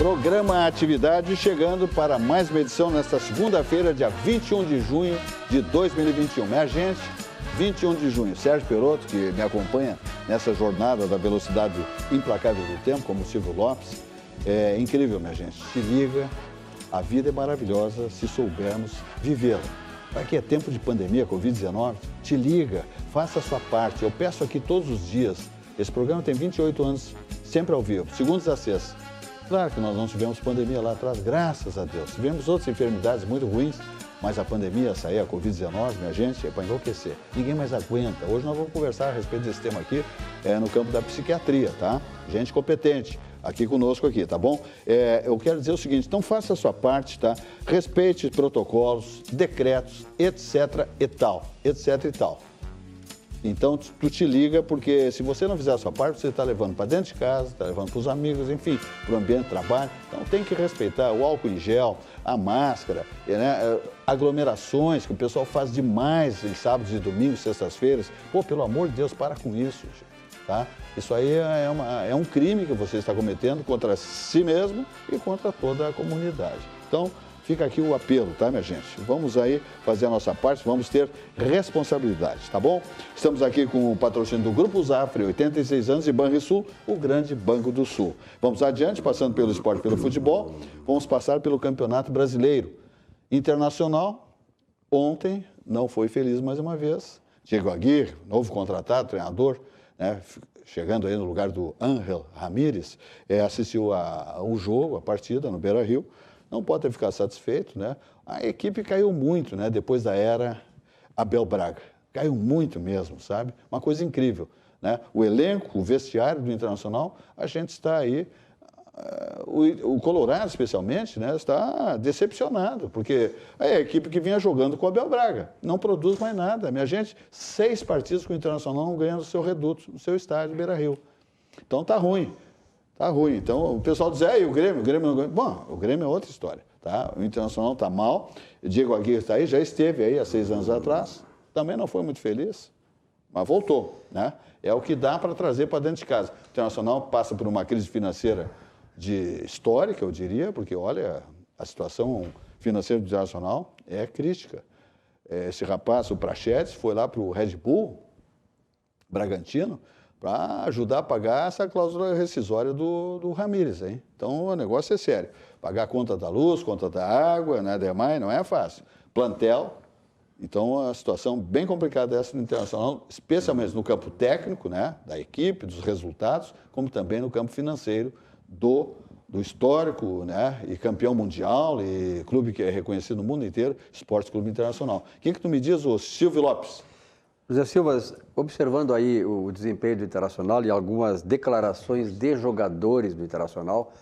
Programa Atividade chegando para mais uma edição nesta segunda-feira, dia 21 de junho de 2021. Minha gente, 21 de junho. Sérgio Perotto, que me acompanha nessa jornada da velocidade implacável do tempo, como o Silvio Lopes. É incrível, minha gente. Se liga, a vida é maravilhosa se soubermos vivê-la. Aqui é tempo de pandemia, Covid-19. Te liga, faça a sua parte. Eu peço aqui todos os dias. Esse programa tem 28 anos, sempre ao vivo, segundas a sextas. Claro que nós não tivemos pandemia lá atrás, graças a Deus. Tivemos outras enfermidades muito ruins, mas a pandemia, essa aí, a Covid-19, minha gente, é para enlouquecer. Ninguém mais aguenta. Hoje nós vamos conversar a respeito desse tema aqui, no campo da psiquiatria, tá? Gente competente aqui conosco aqui, tá bom? Eu quero dizer o seguinte, então faça a sua parte, tá? Respeite protocolos, decretos, etc e tal, etc e tal. Então, tu te liga, porque se você não fizer a sua parte, você está levando para dentro de casa, está levando para os amigos, enfim, para o ambiente de trabalho. Então, tem que respeitar o álcool em gel, a máscara, né? Aglomerações, que o pessoal faz demais em sábados e domingos, sextas-feiras. Pô, pelo amor de Deus, para com isso, gente, tá? Isso aí é um crime que você está cometendo contra si mesmo e contra toda a comunidade. Então, fica aqui o apelo, tá, minha gente? Vamos aí fazer a nossa parte, vamos ter responsabilidade, tá bom? Estamos aqui com o patrocínio do Grupo Zafre, 86 anos, e Banrisul, o grande Banco do Sul. Vamos adiante, passando pelo esporte, pelo futebol, vamos passar pelo Campeonato Brasileiro. Internacional, ontem, não foi feliz mais uma vez. Diego Aguirre, novo contratado, treinador, né? Chegando aí no lugar do Ángel Ramírez, assistiu ao jogo, a partida no Beira-Rio. Não pode ter ficado satisfeito, né? A equipe caiu muito, né? Depois da era Abel Braga. Caiu muito mesmo, sabe? Uma coisa incrível, né? O elenco, o vestiário do Internacional, a gente está aí, o Colorado especialmente, né? Está decepcionado, porque é a equipe que vinha jogando com o Abel Braga. Não produz mais nada. Minha gente, 6 partidas com o Internacional não ganha no seu reduto, no seu estádio Beira-Rio. Então tá ruim. Tá ruim. Então, o pessoal diz, e o Grêmio não ganha. Bom, o Grêmio é outra história, tá? O Internacional está mal, o Diego Aguirre está aí, já esteve aí há 6 anos atrás, também não foi muito feliz, mas voltou, né? É o que dá para trazer para dentro de casa. O Internacional passa por uma crise financeira histórica, eu diria, porque, olha, a situação financeira do Internacional é crítica. Esse rapaz, o Prachetes, foi lá para o Red Bull, Bragantino, para ajudar a pagar essa cláusula rescisória do Ramírez, hein? Então, o negócio é sério. Pagar a conta da luz, conta da água, né, demais, não é fácil. Plantel, então, a situação bem complicada essa no Internacional, especialmente no campo técnico, né, da equipe, dos resultados, como também no campo financeiro do histórico, né, e campeão mundial, e clube que é reconhecido no mundo inteiro, Esporte Clube Internacional. O que tu me diz, ô Silvio Lopes? José Silva, observando aí o desempenho do Internacional e algumas declarações de jogadores do Internacional,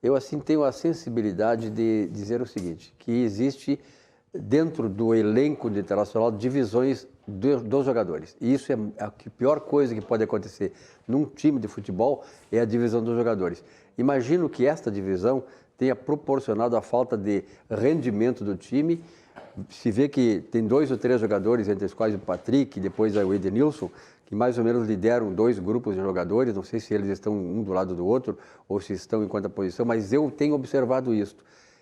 eu assim tenho a sensibilidade de dizer o seguinte, que existe dentro do elenco do Internacional divisões dos jogadores. E isso é a pior coisa que pode acontecer num time de futebol, é a divisão dos jogadores. Imagino que esta divisão tenha proporcionado a falta de rendimento do time. Se vê que tem 2 ou 3 jogadores, entre os quais o Patrick, depois o Edenilson, que mais ou menos lideram 2 grupos de jogadores, não sei se eles estão um do lado do outro ou se estão em quanta posição, mas eu tenho observado isso.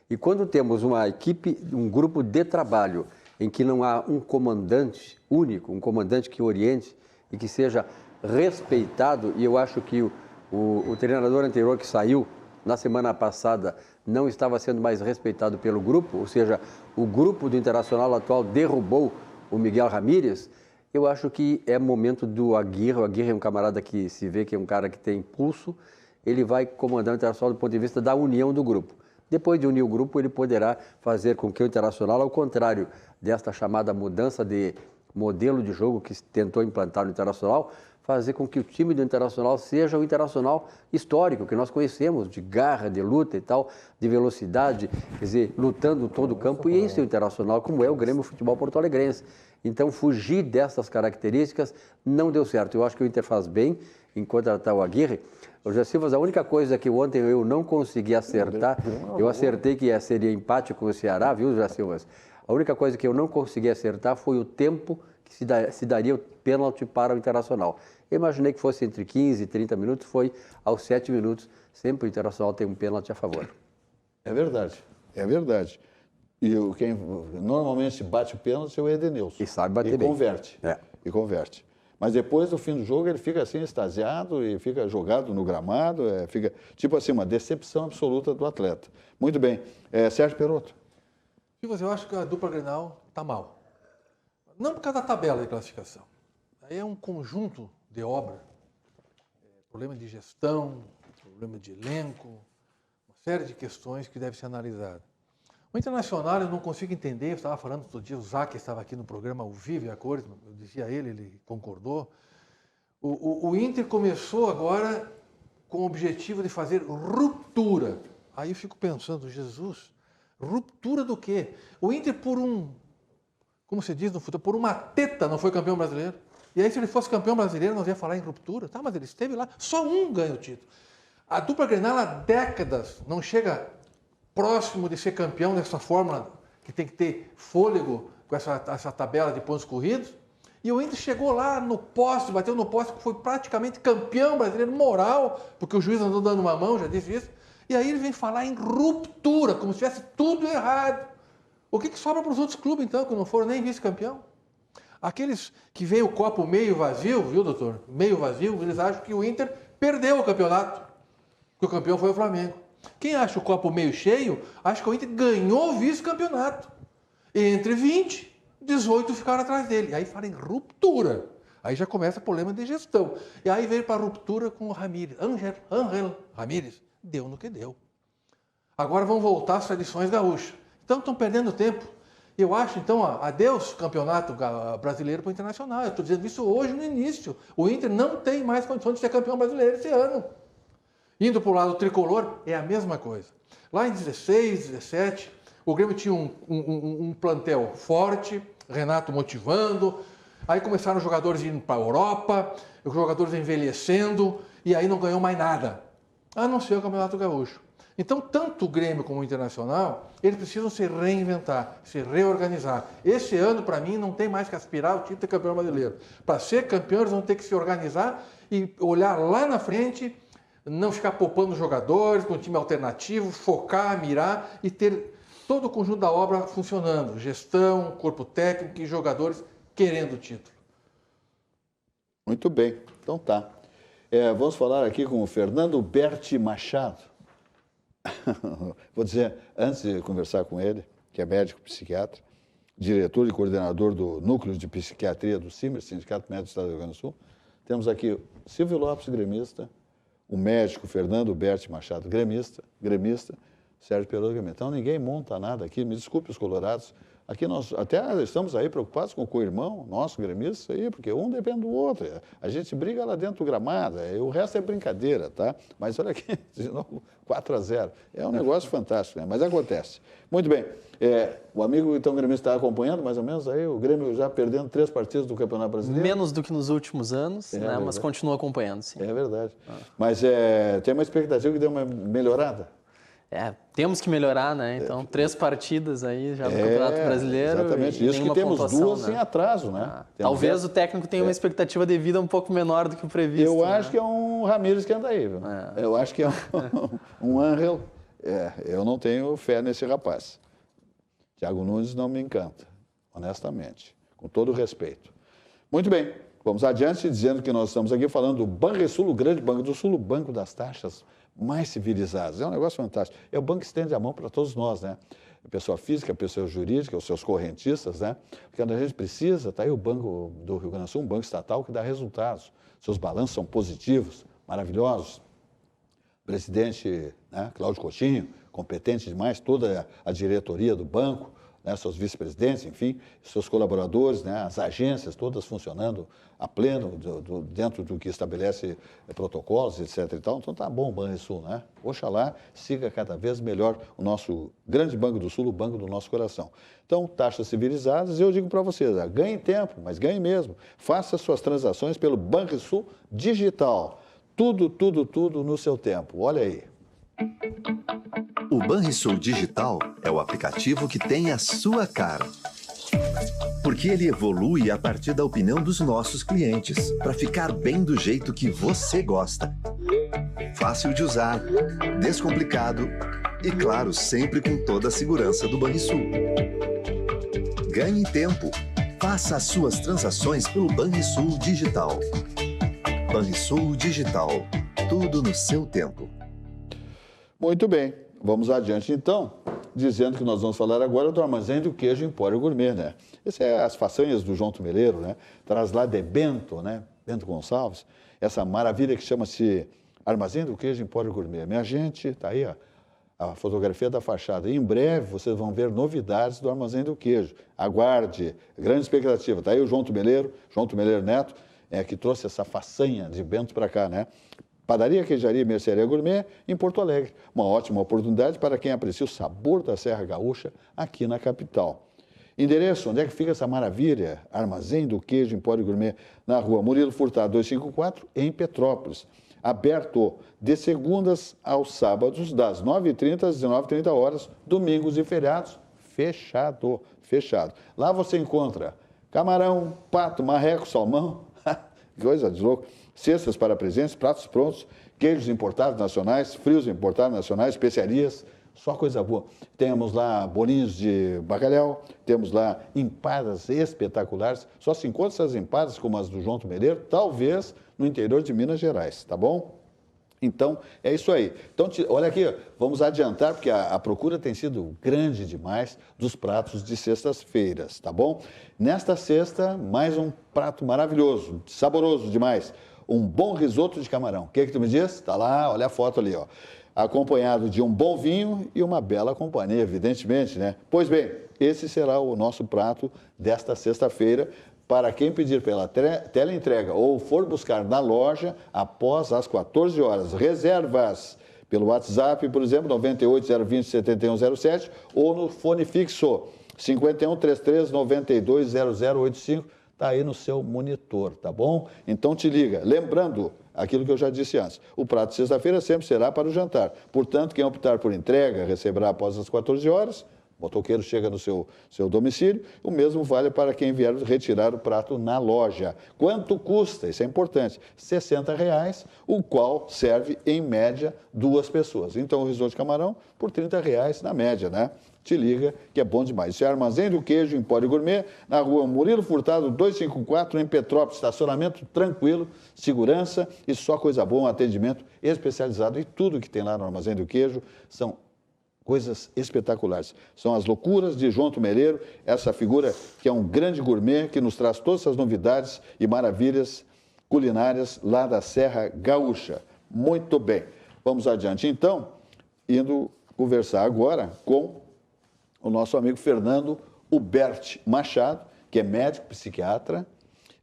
E quando temos uma equipe, um grupo de trabalho, em que não há um comandante único, um comandante que oriente e que seja respeitado, e eu acho que o treinador anterior que saiu na semana passada não estava sendo mais respeitado pelo grupo, ou seja, o grupo do Internacional atual derrubou o Miguel Ramírez. Eu acho que é momento do Aguirre. O Aguirre é um camarada que se vê que é um cara que tem impulso, ele vai comandar o Internacional do ponto de vista da união do grupo. Depois de unir o grupo, ele poderá fazer com que o Internacional, ao contrário desta chamada mudança de modelo de jogo que tentou implantar no Internacional, fazer com que o time do Internacional seja o Internacional histórico, que nós conhecemos, de garra, de luta e tal, de velocidade, quer dizer, lutando todo o campo, e esse é o Internacional, como é o Grêmio Futebol Porto Alegrense. Então, fugir dessas características não deu certo. Eu acho que o Inter faz bem em contratar o Aguirre. O José Silva, a única coisa que ontem eu não consegui acertar, eu acertei que seria empate com o Ceará, viu, José Silva? A única coisa que eu não consegui acertar foi o tempo que se daria o pênalti para o Internacional. Eu imaginei que fosse entre 15 e 30 minutos, foi aos 7 minutos, sempre o Internacional tem um pênalti a favor. É verdade, é verdade. E quem normalmente bate o pênalti é o Edenilson. E sabe bater bem. Converte. E converte. Mas depois, no fim do jogo, ele fica assim, extasiado e fica jogado no gramado. Fica, tipo assim, uma decepção absoluta do atleta. Muito bem. Sérgio Perotto. Eu acho que a dupla Grenal está mal. Não por causa da tabela de classificação. Aí é um conjunto de obra. Problema de gestão, problema de elenco, uma série de questões que devem ser analisadas. O Internacional, eu não consigo entender, eu estava falando outro dia, o Zac estava aqui no programa ao vivo e a cores, eu dizia a ele concordou. O Inter começou agora com o objetivo de fazer ruptura. Aí eu fico pensando, Jesus, ruptura do quê? O Inter como se diz no futebol, por uma teta não foi campeão brasileiro. E aí se ele fosse campeão brasileiro, nós ia falar em ruptura. Tá, mas ele esteve lá, só um ganha o título. A dupla Grenal há décadas não chega próximo de ser campeão dessa fórmula que tem que ter fôlego com essa tabela de pontos corridos. E o Inter chegou lá no poste, bateu no poste, foi praticamente campeão brasileiro moral, porque o juiz andou dando uma mão, já disse isso. E aí ele vem falar em ruptura, como se tivesse tudo errado. O que sobra para os outros clubes, então, que não foram nem vice-campeão? Aqueles que veem o copo meio vazio, viu, doutor? Meio vazio, eles acham que o Inter perdeu o campeonato, que o campeão foi o Flamengo. Quem acha o copo meio cheio, acha que o Inter ganhou o vice-campeonato. E entre 20, 18 ficaram atrás dele. Aí fala em ruptura. Aí já começa o problema de gestão. E aí veio para a ruptura com o Ramírez. Ángel Ramírez. Deu no que deu. Agora vão voltar às tradições gaúchas. Então estão perdendo tempo. Eu acho, então, adeus campeonato brasileiro para o Internacional. Eu estou dizendo isso hoje no início. O Inter não tem mais condições de ser campeão brasileiro esse ano. Indo para o lado tricolor, é a mesma coisa. Lá em 16, 17, o Grêmio tinha um plantel forte, Renato motivando, aí começaram os jogadores indo para a Europa, os jogadores envelhecendo, e aí não ganhou mais nada, a não ser o Campeonato Gaúcho. Então, tanto o Grêmio como o Internacional, eles precisam se reinventar, se reorganizar. Esse ano, para mim, não tem mais que aspirar ao título de campeão brasileiro. Para ser campeão, eles vão ter que se organizar e olhar lá na frente, não ficar poupando jogadores, com um time alternativo, focar, mirar e ter todo o conjunto da obra funcionando. Gestão, corpo técnico e jogadores querendo o título. Muito bem, então tá. Vamos falar aqui com o Fernando Berti Machado. Vou dizer, antes de conversar com ele, que é médico psiquiatra, diretor e coordenador do Núcleo de Psiquiatria do CIMER, Sindicato Médico do Estado do Rio Grande do Sul, temos aqui Silvio Lopes, gremista, o médico Fernando Berti Machado, gremista, Sérgio Perotto, gremista. Então ninguém monta nada aqui, me desculpe os colorados. Aqui nós até estamos aí preocupados com o co-irmão, nosso gremista, aí, porque um depende do outro. A gente briga lá dentro do gramado, o resto é brincadeira, tá? Mas olha aqui, de novo, 4-0. É um negócio fantástico, né? Mas acontece. Muito bem. O amigo, então, gremista está acompanhando, mais ou menos, aí o Grêmio já perdendo 3 partidas do Campeonato Brasileiro. Menos do que nos últimos anos, né? Mas continua acompanhando, sim. É verdade. Mas tem uma expectativa que dê uma melhorada? Temos que melhorar, né? Então, 3 partidas aí já no Campeonato Brasileiro. Exatamente, isso que temos pontuação, 2 né? em atraso, né? Talvez o técnico tenha uma expectativa de vida um pouco menor do que o previsto. Eu acho que é um Ramírez que anda aí, viu? Eu acho que é um Ángel. Eu não tenho fé nesse rapaz. Thiago Nunes não me encanta, honestamente, com todo o respeito. Muito bem, vamos adiante dizendo que nós estamos aqui falando do Banrisul, o grande Banco do Sul, o banco das taxas mais civilizadas. É um negócio fantástico. É o banco que estende a mão para todos nós, né? A pessoa física, a pessoa jurídica, os seus correntistas, né? Porque quando a gente precisa, está aí o Banco do Rio Grande do Sul, um banco estatal que dá resultados. Seus balanços são positivos, maravilhosos. O presidente, né, Cláudio Coutinho, competente demais, toda a diretoria do banco, né, seus vice-presidentes, enfim, seus colaboradores, né, as agências todas funcionando a pleno dentro do que estabelece protocolos, etc. e tal. Então tá bom o Banrisul, né? Oxalá siga cada vez melhor o nosso grande Banco do Sul, o banco do nosso coração. Então, taxas civilizadas, eu digo para vocês, ganhe tempo, mas ganhe mesmo. Faça suas transações pelo Banrisul Digital. Tudo no seu tempo. Olha aí. O Banrisul Digital é o aplicativo que tem a sua cara. Porque ele evolui a partir da opinião dos nossos clientes, para ficar bem do jeito que você gosta. Fácil de usar, descomplicado e, claro, sempre com toda a segurança do Banrisul. Ganhe tempo. Faça as suas transações pelo Banrisul Digital. Banrisul Digital. Tudo no seu tempo. Muito bem. Vamos adiante, então, dizendo que nós vamos falar agora do Armazém do Queijo Empório Gourmet, né? Essas é as façanhas do João Tumeleiro, né? Traz lá de Bento, né? Bento Gonçalves, essa maravilha que chama-se Armazém do Queijo Empório Gourmet. Minha gente, tá aí, ó, a fotografia da fachada. Em breve vocês vão ver novidades do Armazém do Queijo. Aguarde, grande expectativa. Tá aí o João Tumeleiro Neto, que trouxe essa façanha de Bento para cá, né? Padaria, Queijaria e Mercearia Gourmet em Porto Alegre. Uma ótima oportunidade para quem aprecia o sabor da Serra Gaúcha aqui na capital. Endereço, onde é que fica essa maravilha? Armazém do Queijo Empório Gourmet, na rua Murilo Furtado 254, em Petrópolis. Aberto de segundas aos sábados, das 9h30 às 19h30, domingos e feriados, fechado. Lá você encontra camarão, pato, marreco, salmão, coisa de louco. Cestas para presentes, pratos prontos, queijos importados nacionais, frios importados nacionais, especiarias, só coisa boa. Temos lá bolinhos de bacalhau, temos lá empadas espetaculares. Só se encontra essas empadas como as do João Tumeleiro, talvez no interior de Minas Gerais, tá bom? Então, é isso aí. Então, olha aqui, vamos adiantar, porque a procura tem sido grande demais dos pratos de sextas-feiras, tá bom? Nesta sexta, mais um prato maravilhoso, saboroso demais. Um bom risoto de camarão. O que tu me diz? Tá lá, olha a foto ali, ó. Acompanhado de um bom vinho e uma bela companhia, evidentemente, né? Pois bem, esse será o nosso prato desta sexta-feira para quem pedir pela teleentrega ou for buscar na loja após as 14 horas. Reservas pelo WhatsApp, por exemplo, 98-020-7107 ou no fone fixo 51-33-92-0085. Está aí no seu monitor, tá bom? Então te liga. Lembrando aquilo que eu já disse antes, o prato de sexta-feira sempre será para o jantar. Portanto, quem optar por entrega receberá após as 14 horas, o motoqueiro chega no seu domicílio, o mesmo vale para quem vier retirar o prato na loja. Quanto custa? Isso é importante. R$60, o qual serve, em média, 2 pessoas. Então, o risoto de camarão por R$30 na média, né? Te liga, que é bom demais. Isso é Armazém do Queijo Empório Gourmet, na rua Murilo Furtado 254, em Petrópolis. Estacionamento tranquilo, segurança e só coisa boa, um atendimento especializado. E tudo que tem lá no Armazém do Queijo são coisas espetaculares. São as loucuras de João Tumeleiro, essa figura que é um grande gourmet, que nos traz todas essas novidades e maravilhas culinárias lá da Serra Gaúcha. Muito bem. Vamos adiante, então, indo conversar agora com o nosso amigo Fernando Huberti Machado, que é médico psiquiatra,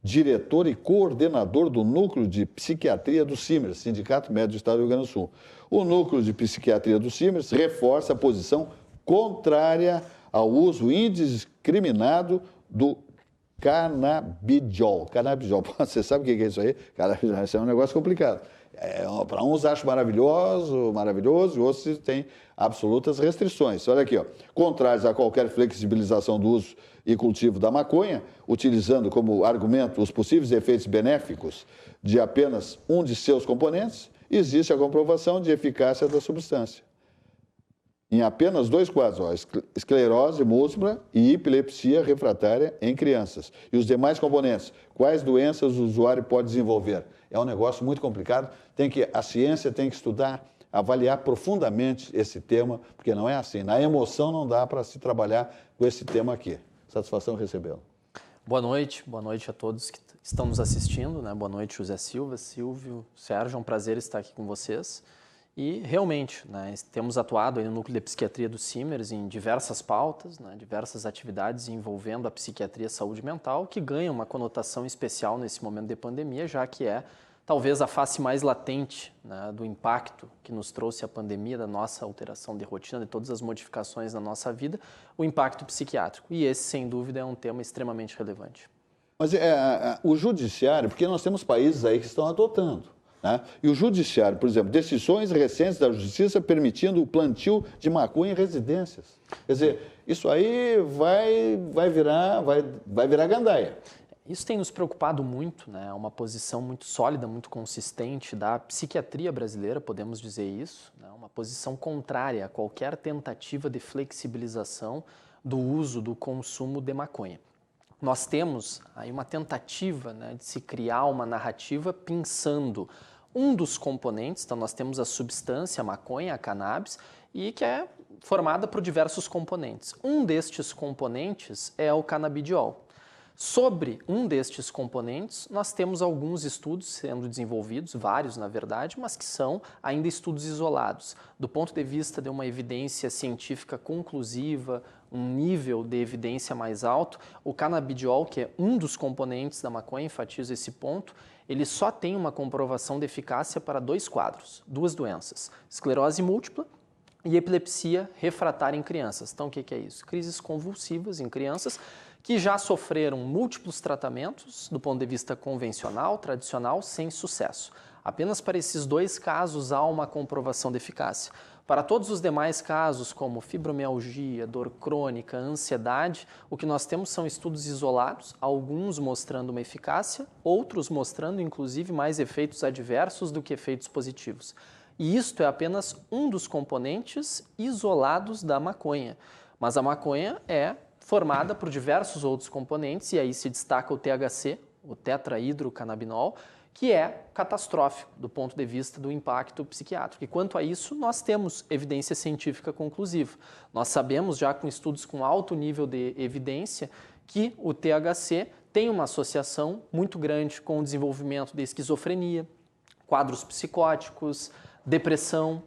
diretor e coordenador do Núcleo de Psiquiatria do CIMERS, Sindicato Médico do Estado do Rio Grande do Sul. O Núcleo de Psiquiatria do CIMERS reforça a posição contrária ao uso indiscriminado do canabidiol. Canabidiol, você sabe o que é isso aí? Canabidiol, isso é um negócio complicado. Para uns acham maravilhoso, e outros têm absolutas restrições. Olha aqui, ó. Contrários a qualquer flexibilização do uso e cultivo da maconha, utilizando como argumento os possíveis efeitos benéficos de apenas um de seus componentes, existe a comprovação de eficácia da substância. Em apenas 2 quadros, ó, esclerose múltipla e epilepsia refratária em crianças. E os demais componentes, quais doenças o usuário pode desenvolver? É um negócio muito complicado, a ciência tem que estudar, avaliar profundamente esse tema, porque não é assim. Na emoção não dá para se trabalhar com esse tema aqui. Satisfação recebê-lo. Boa noite a todos que estão nos assistindo, né? Boa noite, José Silva, Silvio, Sérgio, é um prazer estar aqui com vocês. E realmente, né, temos atuado aí no Núcleo de Psiquiatria do CIMERS em diversas pautas, né, diversas atividades envolvendo a psiquiatria e a saúde mental, que ganham uma conotação especial nesse momento de pandemia, já que é talvez a face mais latente, né, do impacto que nos trouxe a pandemia, da nossa alteração de rotina, de todas as modificações na nossa vida, o impacto psiquiátrico. E esse, sem dúvida, é um tema extremamente relevante. Mas o judiciário, porque nós temos países aí que estão adotando. né? E o judiciário, por exemplo, decisões recentes da justiça permitindo o plantio de maconha em residências. Quer dizer, isso aí vai virar gandaia. Isso tem nos preocupado muito, né? Uma posição muito sólida, muito consistente da psiquiatria brasileira, podemos dizer isso, né? Uma posição contrária a qualquer tentativa de flexibilização do uso, do consumo de maconha. Nós temos aí uma tentativa, né, de se criar uma narrativa pensando um dos componentes, então nós temos a substância, a maconha, a cannabis, e que é formada por diversos componentes. Um destes componentes é o canabidiol. Sobre um destes componentes, nós temos alguns estudos sendo desenvolvidos, vários na verdade, mas que são ainda estudos isolados. Do ponto de vista de uma evidência científica conclusiva, um nível de evidência mais alto, o canabidiol, que é um dos componentes da maconha, enfatizo esse ponto, ele só tem uma comprovação de eficácia para 2 quadros, 2 doenças, esclerose múltipla e epilepsia refratária em crianças. Então, o que é isso? Crises convulsivas em crianças que já sofreram múltiplos tratamentos do ponto de vista convencional, tradicional, sem sucesso. Apenas para esses 2 casos há uma comprovação de eficácia. Para todos os demais casos, como fibromialgia, dor crônica, ansiedade, o que nós temos são estudos isolados, alguns mostrando uma eficácia, outros mostrando, inclusive, mais efeitos adversos do que efeitos positivos. E isto é apenas um dos componentes isolados da maconha. Mas a maconha é formada por diversos outros componentes, e aí se destaca o THC, o tetrahidrocannabinol, que é catastrófico do ponto de vista do impacto psiquiátrico. E quanto a isso, nós temos evidência científica conclusiva. Nós sabemos já com estudos com alto nível de evidência que o THC tem uma associação muito grande com o desenvolvimento de esquizofrenia, quadros psicóticos, depressão,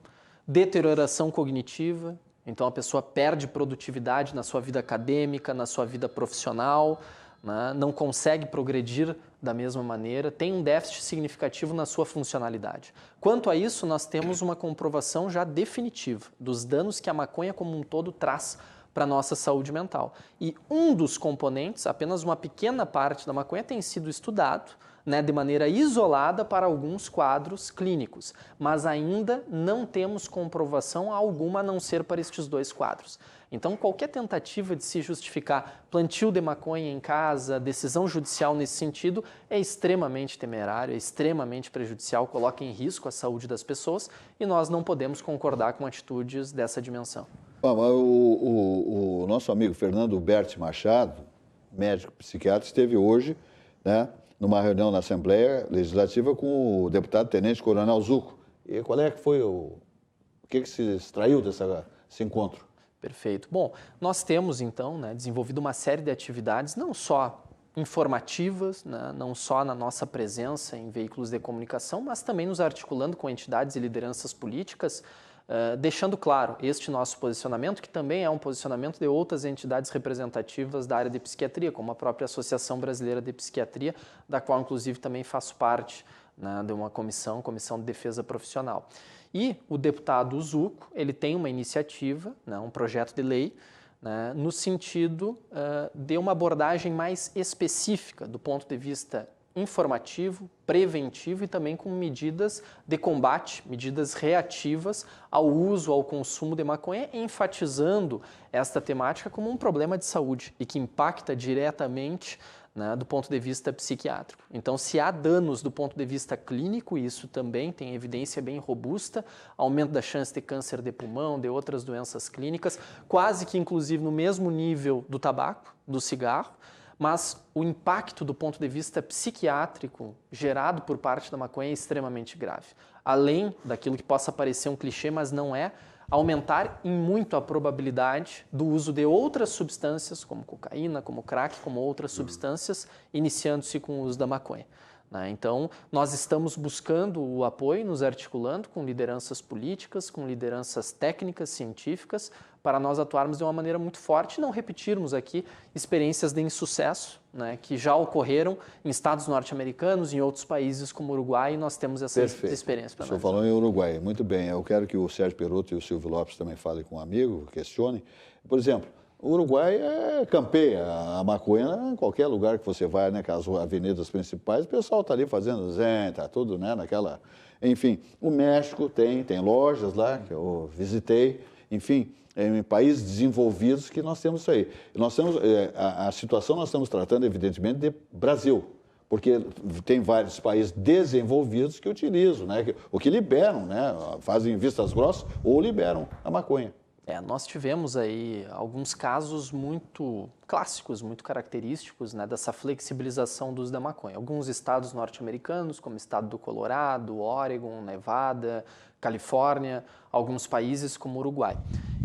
deterioração cognitiva. Então a pessoa perde produtividade na sua vida acadêmica, na sua vida profissional, né? Não consegue progredir da mesma maneira, tem um déficit significativo na sua funcionalidade. Quanto a isso, nós temos uma comprovação já definitiva dos danos que a maconha como um todo traz para a nossa saúde mental. E um dos componentes, apenas uma pequena parte da maconha, tem sido estudado, né, de maneira isolada para alguns quadros clínicos, mas ainda não temos comprovação alguma a não ser para estes 2 quadros. Então, qualquer tentativa de se justificar plantio de maconha em casa, decisão judicial nesse sentido, é extremamente temerário, é extremamente prejudicial, coloca em risco a saúde das pessoas e nós não podemos concordar com atitudes dessa dimensão. O nosso amigo Fernando Berti Machado, médico psiquiatra, esteve hoje, né, numa reunião na Assembleia Legislativa com o deputado Tenente Coronel Zucco. E qual é que foi o que se extraiu desse encontro? Perfeito. Bom, nós temos então, né, desenvolvido uma série de atividades, não só informativas, né, não só na nossa presença em veículos de comunicação, mas também nos articulando com entidades e lideranças políticas, deixando claro este nosso posicionamento, que também é um posicionamento de outras entidades representativas da área de psiquiatria, como a própria Associação Brasileira de Psiquiatria, da qual inclusive também faço parte, né, de uma comissão de defesa profissional. E o deputado Zucco, ele tem uma iniciativa, né, um projeto de lei, né, no sentido de uma abordagem mais específica do ponto de vista informativo, preventivo e também com medidas de combate, medidas reativas ao uso, ao consumo de maconha, enfatizando esta temática como um problema de saúde e que impacta diretamente, né, do ponto de vista psiquiátrico. Então, se há danos do ponto de vista clínico, isso também tem evidência bem robusta, aumento da chance de câncer de pulmão, de outras doenças clínicas, quase que inclusive no mesmo nível do tabaco, do cigarro, mas o impacto do ponto de vista psiquiátrico gerado por parte da maconha é extremamente grave. Além daquilo que possa parecer um clichê, mas não é, aumentar em muito a probabilidade do uso de outras substâncias, como cocaína, como crack, como outras substâncias, iniciando-se com o uso da maconha. Então, nós estamos buscando o apoio, nos articulando com lideranças políticas, com lideranças técnicas, científicas, para nós atuarmos de uma maneira muito forte e não repetirmos aqui experiências de insucesso, né, que já ocorreram em estados norte-americanos, em outros países como o Uruguai, e nós temos essa experiência para nós. O senhor falou em Uruguai, muito bem. Eu quero que o Sérgio Perotto e o Silvio Lopes também falem com um amigo, questionem. Por exemplo, O Uruguai campeia a maconha em qualquer lugar que você vai, né? Com as avenidas principais, o pessoal está ali fazendo zen, está tudo, né? Naquela... Enfim, o México tem lojas lá que eu visitei, enfim, em países desenvolvidos que nós temos isso aí. Nós temos, a situação nós estamos tratando, evidentemente, de Brasil, porque tem vários países desenvolvidos que utilizam, né? Ou que liberam, né? Fazem vistas grossas ou liberam a maconha. Nós tivemos aí alguns casos muito clássicos, muito característicos, né, dessa flexibilização do uso da maconha. Alguns estados norte-americanos, como o estado do Colorado, Oregon, Nevada, Califórnia, alguns países como o Uruguai.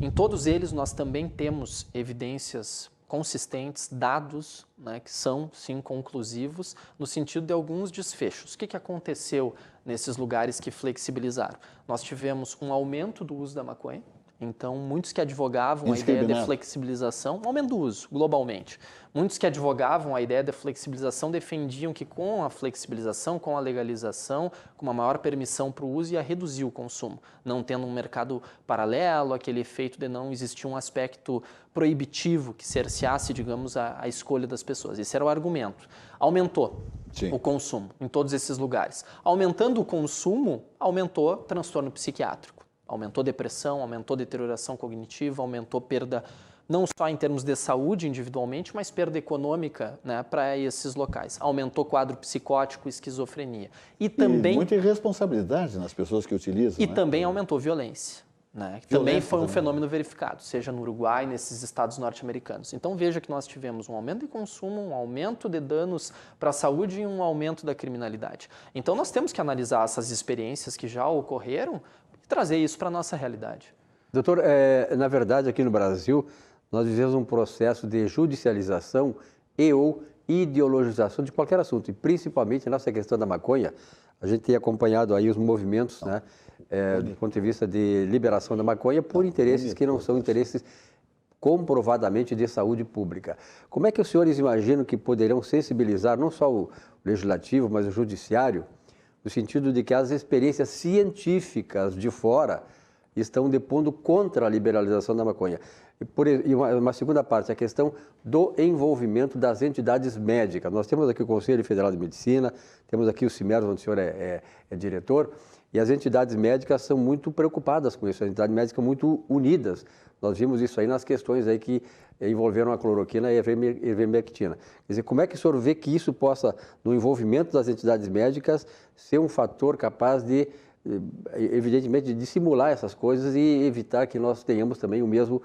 Em todos eles nós também temos evidências consistentes, dados, né, que são, sim, conclusivos, no sentido de alguns desfechos. O que aconteceu nesses lugares que flexibilizaram? Nós tivemos um aumento do uso da maconha. Então, muitos que advogavam a ideia de flexibilização, um aumento do uso, globalmente. Muitos que advogavam a ideia da flexibilização defendiam que com a flexibilização, com a legalização, com uma maior permissão para o uso, ia reduzir o consumo, não tendo um mercado paralelo, aquele efeito de não existir um aspecto proibitivo que cerceasse, digamos, a escolha das pessoas. Esse era o argumento. Aumentou o consumo em todos esses lugares. Aumentando o consumo, aumentou transtorno psiquiátrico. Aumentou depressão, aumentou deterioração cognitiva, aumentou perda não só em termos de saúde individualmente, mas perda econômica, né, para esses locais. Aumentou quadro psicótico e esquizofrenia. E também muita irresponsabilidade nas pessoas que utilizam. E também aumentou violência. Né? Também foi um fenômeno verificado, seja no Uruguai, nesses estados norte-americanos. Então veja que nós tivemos um aumento de consumo, um aumento de danos para a saúde e um aumento da criminalidade. Então nós temos que analisar essas experiências que já ocorreram e trazer isso para a nossa realidade. Doutor, na verdade aqui no Brasil nós vivemos um processo de judicialização e ou ideologização de qualquer assunto, e principalmente nessa questão da maconha. A gente tem acompanhado aí os movimentos, né, do ponto de vista de liberação da maconha por interesses que não são interesses comprovadamente de saúde pública. Como é que os senhores imaginam que poderão sensibilizar não só o legislativo, mas o judiciário, no sentido de que as experiências científicas de fora estão depondo contra a liberalização da maconha? E uma segunda parte, a questão do envolvimento das entidades médicas. Nós temos aqui o Conselho Federal de Medicina, temos aqui o CIMERS, onde o senhor é diretor, e as entidades médicas são muito preocupadas com isso, as entidades médicas muito unidas. Nós vimos isso aí nas questões aí que envolveram a cloroquina e a ivermectina. Quer dizer, como é que o senhor vê que isso possa, no envolvimento das entidades médicas, ser um fator capaz de, evidentemente, de dissimular essas coisas e evitar que nós tenhamos também o mesmo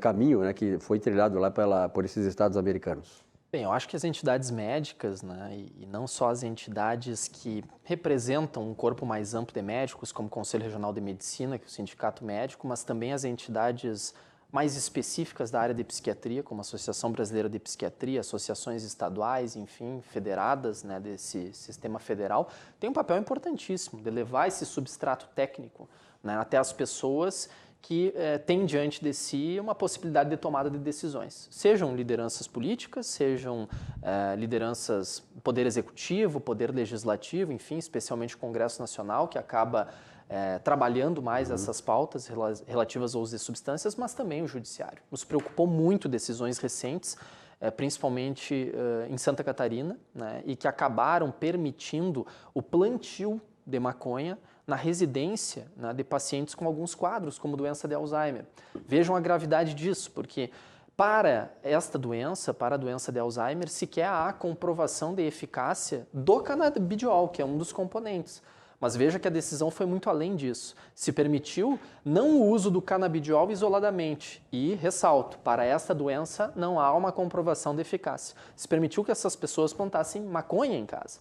caminho, né, que foi trilhado lá por esses estados americanos? Bem, eu acho que as entidades médicas, né, e não só as entidades que representam um corpo mais amplo de médicos, como o Conselho Regional de Medicina, que é o Sindicato Médico, mas também as entidades mais específicas da área de psiquiatria, como a Associação Brasileira de Psiquiatria, associações estaduais, enfim, federadas, né, desse sistema federal, tem um papel importantíssimo de levar esse substrato técnico, né, até as pessoas que têm diante de si uma possibilidade de tomada de decisões. Sejam lideranças políticas, sejam lideranças poder executivo, poder legislativo, enfim, especialmente o Congresso Nacional, que acaba trabalhando mais essas pautas relativas ao uso de substâncias, mas também o Judiciário. Nos preocupou muito decisões recentes, principalmente em Santa Catarina, né, e que acabaram permitindo o plantio de maconha na residência, né, de pacientes com alguns quadros, como doença de Alzheimer. Vejam a gravidade disso, porque para esta doença, para a doença de Alzheimer, sequer há comprovação de eficácia do canabidiol, que é um dos componentes. Mas veja que a decisão foi muito além disso. Se permitiu não o uso do canabidiol isoladamente. E, ressalto, para esta doença não há uma comprovação de eficácia. Se permitiu que essas pessoas plantassem maconha em casa.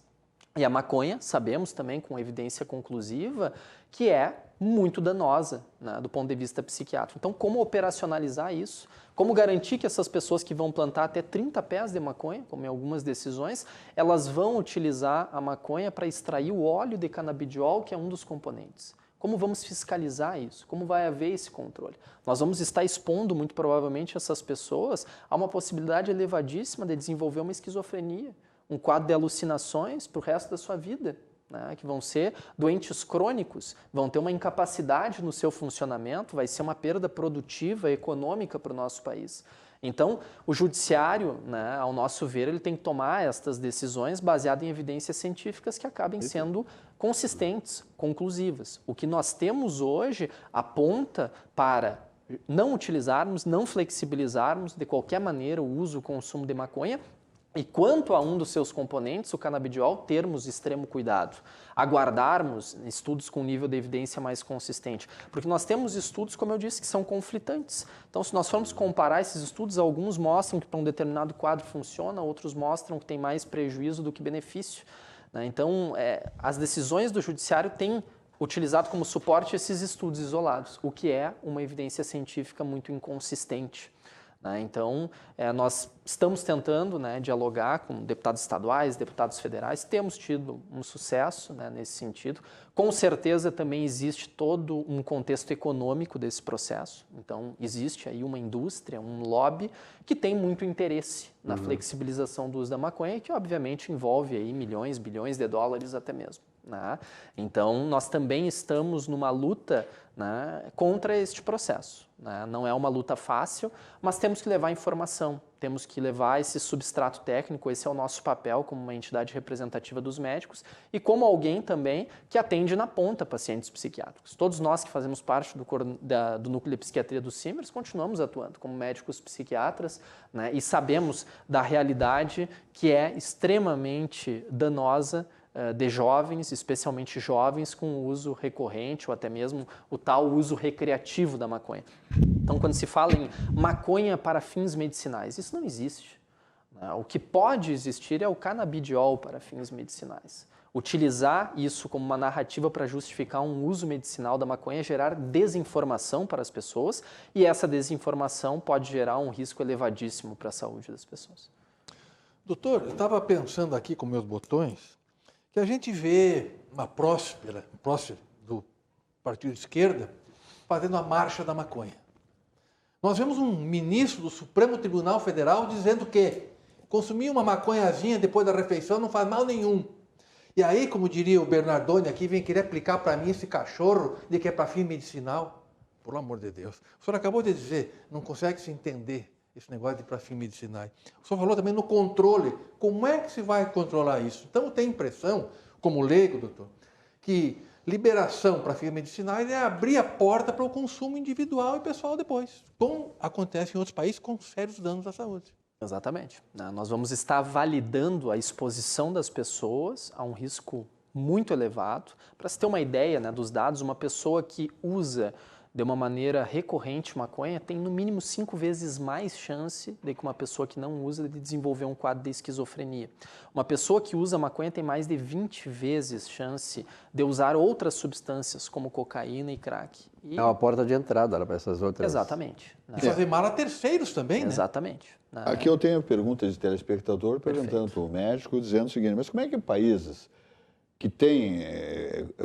E a maconha, sabemos também com evidência conclusiva, que é muito danosa, né, do ponto de vista psiquiátrico. Então, como operacionalizar isso? Como garantir que essas pessoas que vão plantar até 30 pés de maconha, como em algumas decisões, elas vão utilizar a maconha para extrair o óleo de canabidiol, que é um dos componentes? Como vamos fiscalizar isso? Como vai haver esse controle? Nós vamos estar expondo, muito provavelmente, essas pessoas a uma possibilidade elevadíssima de desenvolver uma esquizofrenia, um quadro de alucinações para o resto da sua vida, né, que vão ser doentes crônicos, vão ter uma incapacidade no seu funcionamento, vai ser uma perda produtiva, econômica para o nosso país. Então, o judiciário, né, ao nosso ver, ele tem que tomar estas decisões baseadas em evidências científicas que acabem sendo consistentes, conclusivas. O que nós temos hoje aponta para não utilizarmos, não flexibilizarmos de qualquer maneira o uso, o consumo de maconha, e quanto a um dos seus componentes, o canabidiol, termos extremo cuidado, aguardarmos estudos com nível de evidência mais consistente, porque nós temos estudos, como eu disse, que são conflitantes. Então, se nós formos comparar esses estudos, alguns mostram que para um determinado quadro funciona, outros mostram que tem mais prejuízo do que benefício, né? Então, as decisões do judiciário têm utilizado como suporte esses estudos isolados, o que é uma evidência científica muito inconsistente. Então, nós estamos tentando, né, dialogar com deputados estaduais, deputados federais, temos tido um sucesso, né, nesse sentido. Com certeza também existe todo um contexto econômico desse processo, então existe aí uma indústria, um lobby que tem muito interesse na flexibilização do uso da maconha, que obviamente envolve aí milhões, bilhões de dólares até mesmo. Né? Então, nós também estamos numa luta, né, contra este processo. Né? Não é uma luta fácil, mas temos que levar informação, temos que levar esse substrato técnico, esse é o nosso papel como uma entidade representativa dos médicos e como alguém também que atende na ponta pacientes psiquiátricos. Todos nós que fazemos parte do núcleo de psiquiatria do CIMERS continuamos atuando como médicos psiquiatras, né, e sabemos da realidade que é extremamente danosa de jovens, especialmente jovens com uso recorrente ou até mesmo o tal uso recreativo da maconha. Então, quando se fala em maconha para fins medicinais, isso não existe. O que pode existir é o canabidiol para fins medicinais. Utilizar isso como uma narrativa para justificar um uso medicinal da maconha é gerar desinformação para as pessoas e essa desinformação pode gerar um risco elevadíssimo para a saúde das pessoas. Doutor, eu estava pensando aqui com meus botões que a gente vê uma próspera do partido de esquerda fazendo a marcha da maconha. Nós vemos um ministro do Supremo Tribunal Federal dizendo que consumir uma maconhazinha depois da refeição não faz mal nenhum. E aí, como diria o Bernardoni aqui, vem querer aplicar para mim esse cachorro de que é para fim medicinal. Pelo amor de Deus. O senhor acabou de dizer, não consegue se entender esse negócio de para fim medicinais. O senhor falou também no controle. Como é que se vai controlar isso? Então, eu tenho a impressão, como leigo, doutor, que liberação para fins medicinais é abrir a porta para o consumo individual e pessoal depois, como acontece em outros países com sérios danos à saúde. Exatamente. Nós vamos estar validando a exposição das pessoas a um risco muito elevado. Para se ter uma ideia, né, dos dados, uma pessoa que usa de uma maneira recorrente maconha tem no mínimo 5 vezes mais chance do que uma pessoa que não usa de desenvolver um quadro de esquizofrenia. Uma pessoa que usa maconha tem mais de 20 vezes chance de usar outras substâncias como cocaína e crack. É uma porta de entrada para essas outras. Exatamente. E fazer mal a terceiros também, né? Exatamente. Aqui eu tenho perguntas de telespectador perguntando para o médico, dizendo o seguinte, mas como é que países que têm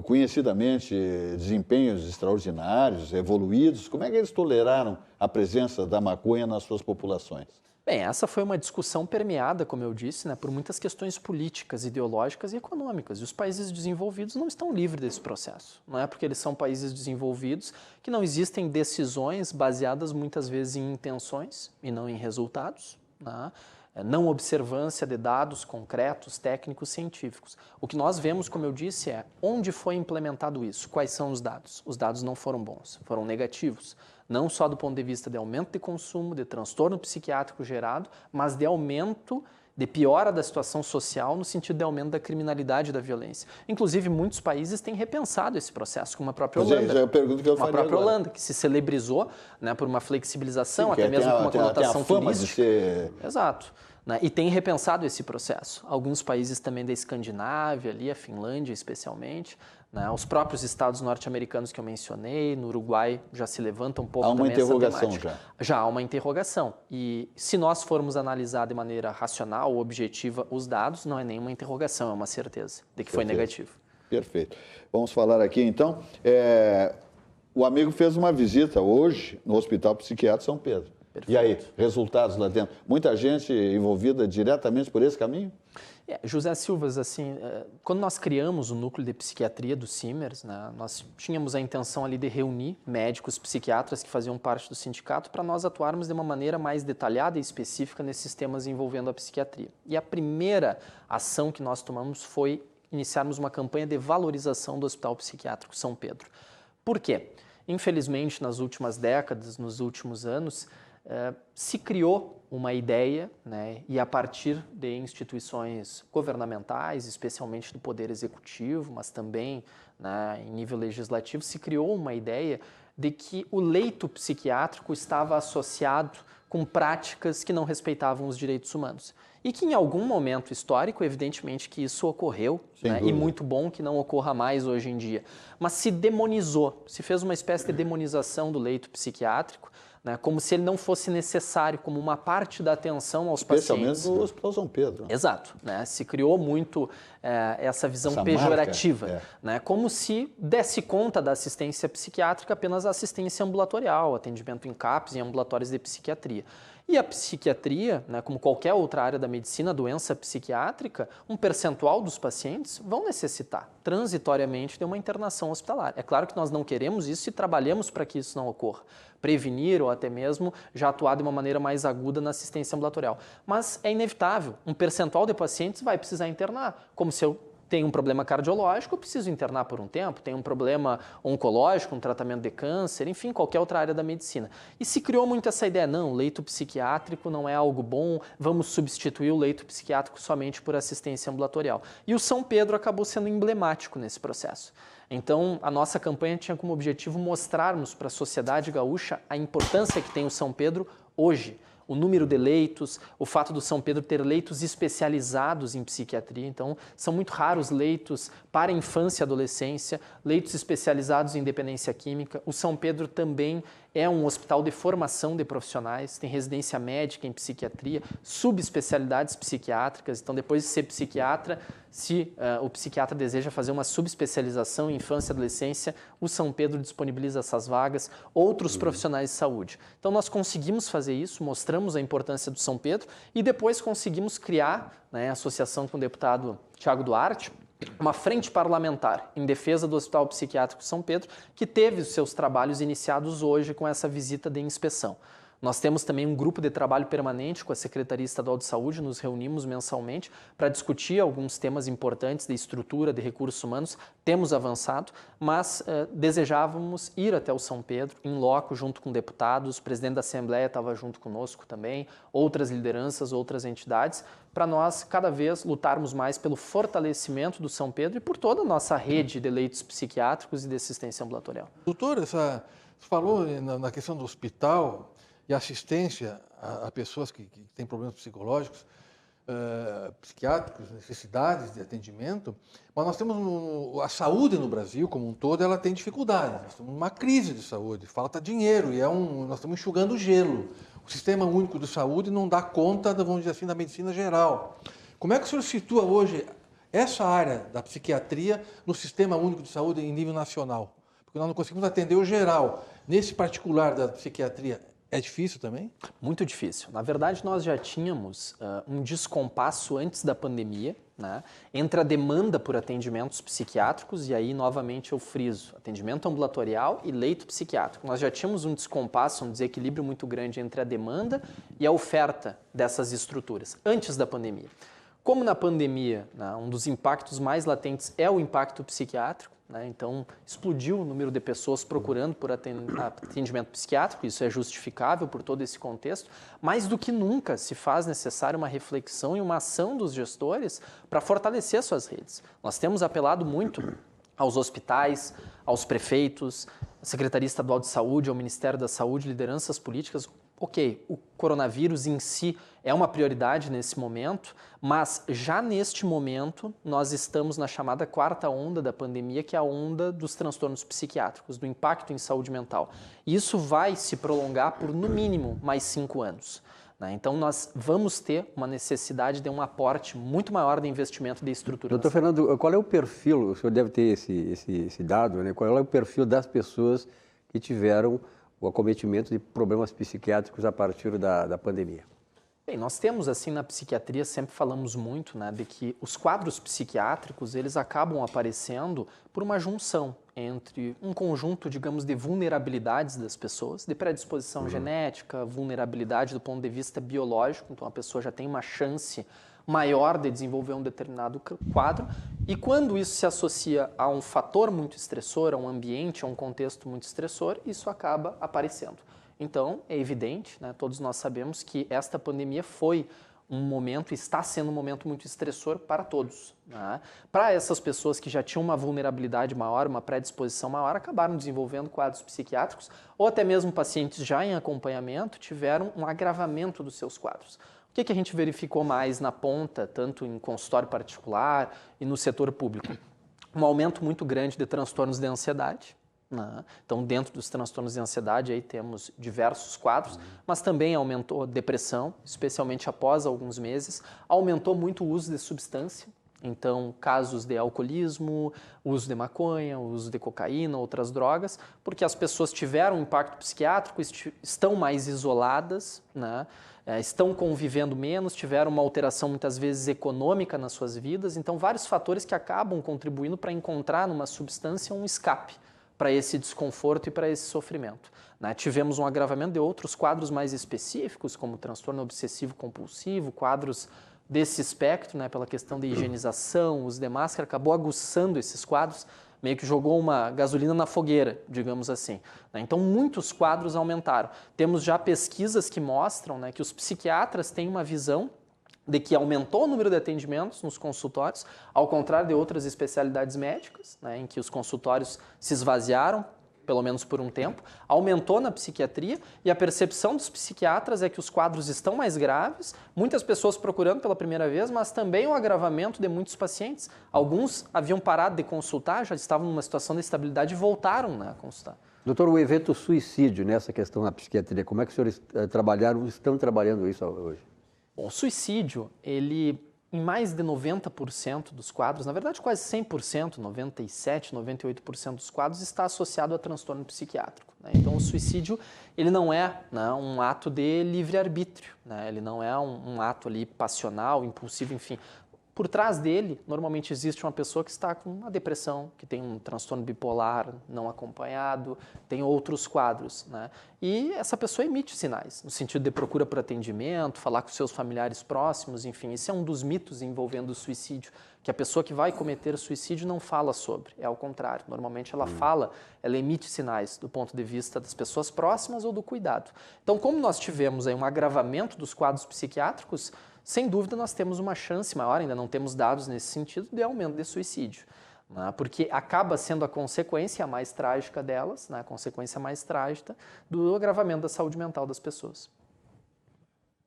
conhecidamente desempenhos extraordinários, evoluídos, como é que eles toleraram a presença da maconha nas suas populações? Bem, essa foi uma discussão permeada, como eu disse, né, por muitas questões políticas, ideológicas e econômicas. E os países desenvolvidos não estão livres desse processo. Não é porque eles são países desenvolvidos que não existem decisões baseadas muitas vezes em intenções e não em resultados, né? Não observância de dados concretos, técnicos, científicos. O que nós vemos, como eu disse, é onde foi implementado isso, quais são os dados. Os dados não foram bons, foram negativos. Não só do ponto de vista de aumento de consumo, de transtorno psiquiátrico gerado, mas de aumento, de piora da situação social no sentido de aumento da criminalidade e da violência. Inclusive, muitos países têm repensado esse processo, como a própria Holanda. Já é a pergunta que eu faria própria agora. Holanda, que se celebrizou, né, por uma flexibilização, Sim, até mesmo com uma conotação tem a fama turística. de ser... Exato. Né, e tem repensado esse processo. Alguns países também da Escandinávia, ali, a Finlândia especialmente, né, os próprios estados norte-americanos que eu mencionei, no Uruguai já se levanta um pouco também essa temática. Há uma interrogação já. Já há uma interrogação. E se nós formos analisar de maneira racional ou objetiva os dados, não é nenhuma interrogação, é uma certeza de que foi negativo. Perfeito. Vamos falar aqui então. O amigo fez uma visita hoje no Hospital Psiquiátrico São Pedro. Perfeito. E aí, resultados lá dentro? Muita gente envolvida diretamente por esse caminho? José Silvas, assim, quando nós criamos o núcleo de psiquiatria do Simers, né, nós tínhamos a intenção ali de reunir médicos psiquiatras que faziam parte do sindicato para nós atuarmos de uma maneira mais detalhada e específica nesses temas envolvendo a psiquiatria. E a primeira ação que nós tomamos foi iniciarmos uma campanha de valorização do Hospital Psiquiátrico São Pedro. Por quê? Infelizmente, nas últimas décadas, nos últimos anos, se criou uma ideia, né, e a partir de instituições governamentais, especialmente do Poder Executivo, mas também, né, em nível legislativo, se criou uma ideia de que o leito psiquiátrico estava associado com práticas que não respeitavam os direitos humanos. E que em algum momento histórico, evidentemente que isso ocorreu, né, e muito bom que não ocorra mais hoje em dia. Mas se demonizou, se fez uma espécie de demonização do leito psiquiátrico, né, como se ele não fosse necessário, como uma parte da atenção aos pacientes. Especialmente no Hospital São Pedro. Exato. Né, se criou muito essa visão pejorativa, né, como se desse conta da assistência psiquiátrica apenas a assistência ambulatorial, atendimento em CAPs e ambulatórios de psiquiatria. E a psiquiatria, né, como qualquer outra área da medicina, doença psiquiátrica, um percentual dos pacientes vão necessitar transitoriamente de uma internação hospitalar. É claro que nós não queremos isso e trabalhamos para que isso não ocorra. Prevenir ou até mesmo já atuar de uma maneira mais aguda na assistência ambulatorial. Mas é inevitável, um percentual de pacientes vai precisar internar, como se eu tenho um problema cardiológico, eu preciso internar por um tempo, tenho um problema oncológico, um tratamento de câncer, enfim, qualquer outra área da medicina. E se criou muito essa ideia, não, leito psiquiátrico não é algo bom, vamos substituir o leito psiquiátrico somente por assistência ambulatorial. E o São Pedro acabou sendo emblemático nesse processo. Então, a nossa campanha tinha como objetivo mostrarmos para a sociedade gaúcha a importância que tem o São Pedro hoje. O número de leitos, o fato do São Pedro ter leitos especializados em psiquiatria. Então, são muito raros leitos para infância e adolescência, leitos especializados em dependência química. O São Pedro também é um hospital de formação de profissionais, tem residência médica em psiquiatria, subespecialidades psiquiátricas. Então, depois de ser psiquiatra, se o psiquiatra deseja fazer uma subespecialização em infância e adolescência, o São Pedro disponibiliza essas vagas, outros profissionais de saúde. Então, nós conseguimos fazer isso, mostramos a importância do São Pedro e depois conseguimos criar, né, associação com o deputado Tiago Duarte, uma frente parlamentar em defesa do Hospital Psiquiátrico São Pedro, que teve os seus trabalhos iniciados hoje com essa visita de inspeção. Nós temos também um grupo de trabalho permanente com a Secretaria Estadual de Saúde, nos reunimos mensalmente para discutir alguns temas importantes de estrutura, de recursos humanos. Temos avançado, mas desejávamos ir até o São Pedro, em loco, junto com deputados, o presidente da Assembleia estava junto conosco também, outras lideranças, outras entidades, para nós cada vez lutarmos mais pelo fortalecimento do São Pedro e por toda a nossa rede de leitos psiquiátricos e de assistência ambulatorial. Doutor, você falou na questão do hospital e assistência a pessoas que têm problemas psicológicos, psiquiátricos, necessidades de atendimento, mas nós temos a saúde no Brasil como um todo, ela tem dificuldades. Nós temos uma crise de saúde, falta dinheiro e nós estamos enxugando gelo. O Sistema Único de Saúde não dá conta, vamos dizer assim, da medicina geral. Como é que o senhor situa hoje essa área da psiquiatria no Sistema Único de Saúde em nível nacional? Porque nós não conseguimos atender o geral. Nesse particular da psiquiatria, é difícil também? Muito difícil. Na verdade, nós já tínhamos um descompasso antes da pandemia, né, entre a demanda por atendimentos psiquiátricos, e aí, novamente, eu friso, atendimento ambulatorial e leito psiquiátrico. Nós já tínhamos um descompasso, um desequilíbrio muito grande entre a demanda e a oferta dessas estruturas, antes da pandemia. Como na pandemia, né, um dos impactos mais latentes é o impacto psiquiátrico, né, então explodiu o número de pessoas procurando por atendimento psiquiátrico, isso é justificável por todo esse contexto, mais do que nunca se faz necessária uma reflexão e uma ação dos gestores para fortalecer suas redes. Nós temos apelado muito aos hospitais, aos prefeitos, à Secretaria Estadual de Saúde, ao Ministério da Saúde, lideranças políticas. Ok, o coronavírus em si é uma prioridade nesse momento, mas já neste momento nós estamos na chamada quarta onda da pandemia, que é a onda dos transtornos psiquiátricos, do impacto em saúde mental. E isso vai se prolongar por, no mínimo, mais 5 anos. Então, nós vamos ter uma necessidade de um aporte muito maior de investimento de estrutura. Doutor Fernando, qual é o perfil, o senhor deve ter esse dado, né? Qual é o perfil das pessoas que tiveram o acometimento de problemas psiquiátricos a partir da pandemia? Bem, nós temos, assim, na psiquiatria, sempre falamos muito, né, de que os quadros psiquiátricos, eles acabam aparecendo por uma junção entre um conjunto, digamos, de vulnerabilidades das pessoas, de predisposição genética, vulnerabilidade do ponto de vista biológico, então a pessoa já tem uma chance maior de desenvolver um determinado quadro, e quando isso se associa a um fator muito estressor, a um ambiente, a um contexto muito estressor, isso acaba aparecendo. Então, é evidente, né, todos nós sabemos que esta pandemia foi um momento, está sendo um momento muito estressor para todos. Né? Para essas pessoas que já tinham uma vulnerabilidade maior, uma predisposição maior, acabaram desenvolvendo quadros psiquiátricos, ou até mesmo pacientes já em acompanhamento tiveram um agravamento dos seus quadros. O que a gente verificou mais na ponta, tanto em consultório particular e no setor público? Um aumento muito grande de transtornos de ansiedade. Então, dentro dos transtornos de ansiedade, aí temos diversos quadros, mas também aumentou depressão, especialmente após alguns meses, aumentou muito o uso de substância, então casos de alcoolismo, uso de maconha, uso de cocaína, outras drogas, porque as pessoas tiveram um impacto psiquiátrico, estão mais isoladas, né? Estão convivendo menos, tiveram uma alteração muitas vezes econômica nas suas vidas, então vários fatores que acabam contribuindo para encontrar numa substância um escape para esse desconforto e para esse sofrimento. Né? Tivemos um agravamento de outros quadros mais específicos, como transtorno obsessivo-compulsivo, quadros desse espectro, né, pela questão de higienização, uso de máscara, acabou aguçando esses quadros, meio que jogou uma gasolina na fogueira, digamos assim. Né? Então, muitos quadros aumentaram. Temos já pesquisas que mostram, né, que os psiquiatras têm uma visão de que aumentou o número de atendimentos nos consultórios, ao contrário de outras especialidades médicas, né, em que os consultórios se esvaziaram, pelo menos por um tempo, aumentou na psiquiatria e a percepção dos psiquiatras é que os quadros estão mais graves, muitas pessoas procurando pela primeira vez, mas também o agravamento de muitos pacientes. Alguns haviam parado de consultar, já estavam numa situação de estabilidade e voltaram, né, a consultar. Doutor, o evento suicídio nessa questão da psiquiatria, como é que os senhores estão trabalhando isso hoje? Bom, o suicídio, ele, em mais de 90% dos quadros, na verdade quase 100%, 97%, 98% dos quadros, está associado a transtorno psiquiátrico. Né? Então, o suicídio, ele não é, né, um ato de livre-arbítrio, né? Ele não é um ato ali passional, impulsivo, enfim. Por trás dele, normalmente existe uma pessoa que está com uma depressão, que tem um transtorno bipolar não acompanhado, tem outros quadros, né? E essa pessoa emite sinais, no sentido de procura por atendimento, falar com seus familiares próximos, enfim. Esse é um dos mitos envolvendo o suicídio, que a pessoa que vai cometer suicídio não fala sobre, é ao contrário. Normalmente ela fala, ela emite sinais do ponto de vista das pessoas próximas ou do cuidado. Então, como nós tivemos aí um agravamento dos quadros psiquiátricos, sem dúvida, nós temos uma chance maior, ainda não temos dados nesse sentido, de aumento de suicídio. Né? Porque acaba sendo a consequência mais trágica delas, né? A consequência mais trágica do agravamento da saúde mental das pessoas.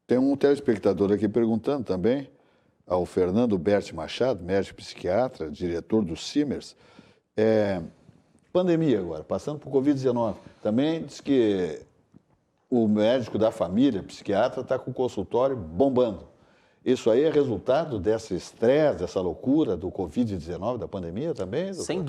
Tem um telespectador aqui perguntando também, ao Fernando Berti Machado, médico psiquiatra, diretor do Simers, pandemia agora, passando por Covid-19. Também diz que o médico da família, psiquiatra, está com o consultório bombando. Isso aí é resultado desse estresse, dessa loucura do Covid-19, da pandemia também, doutor? Sem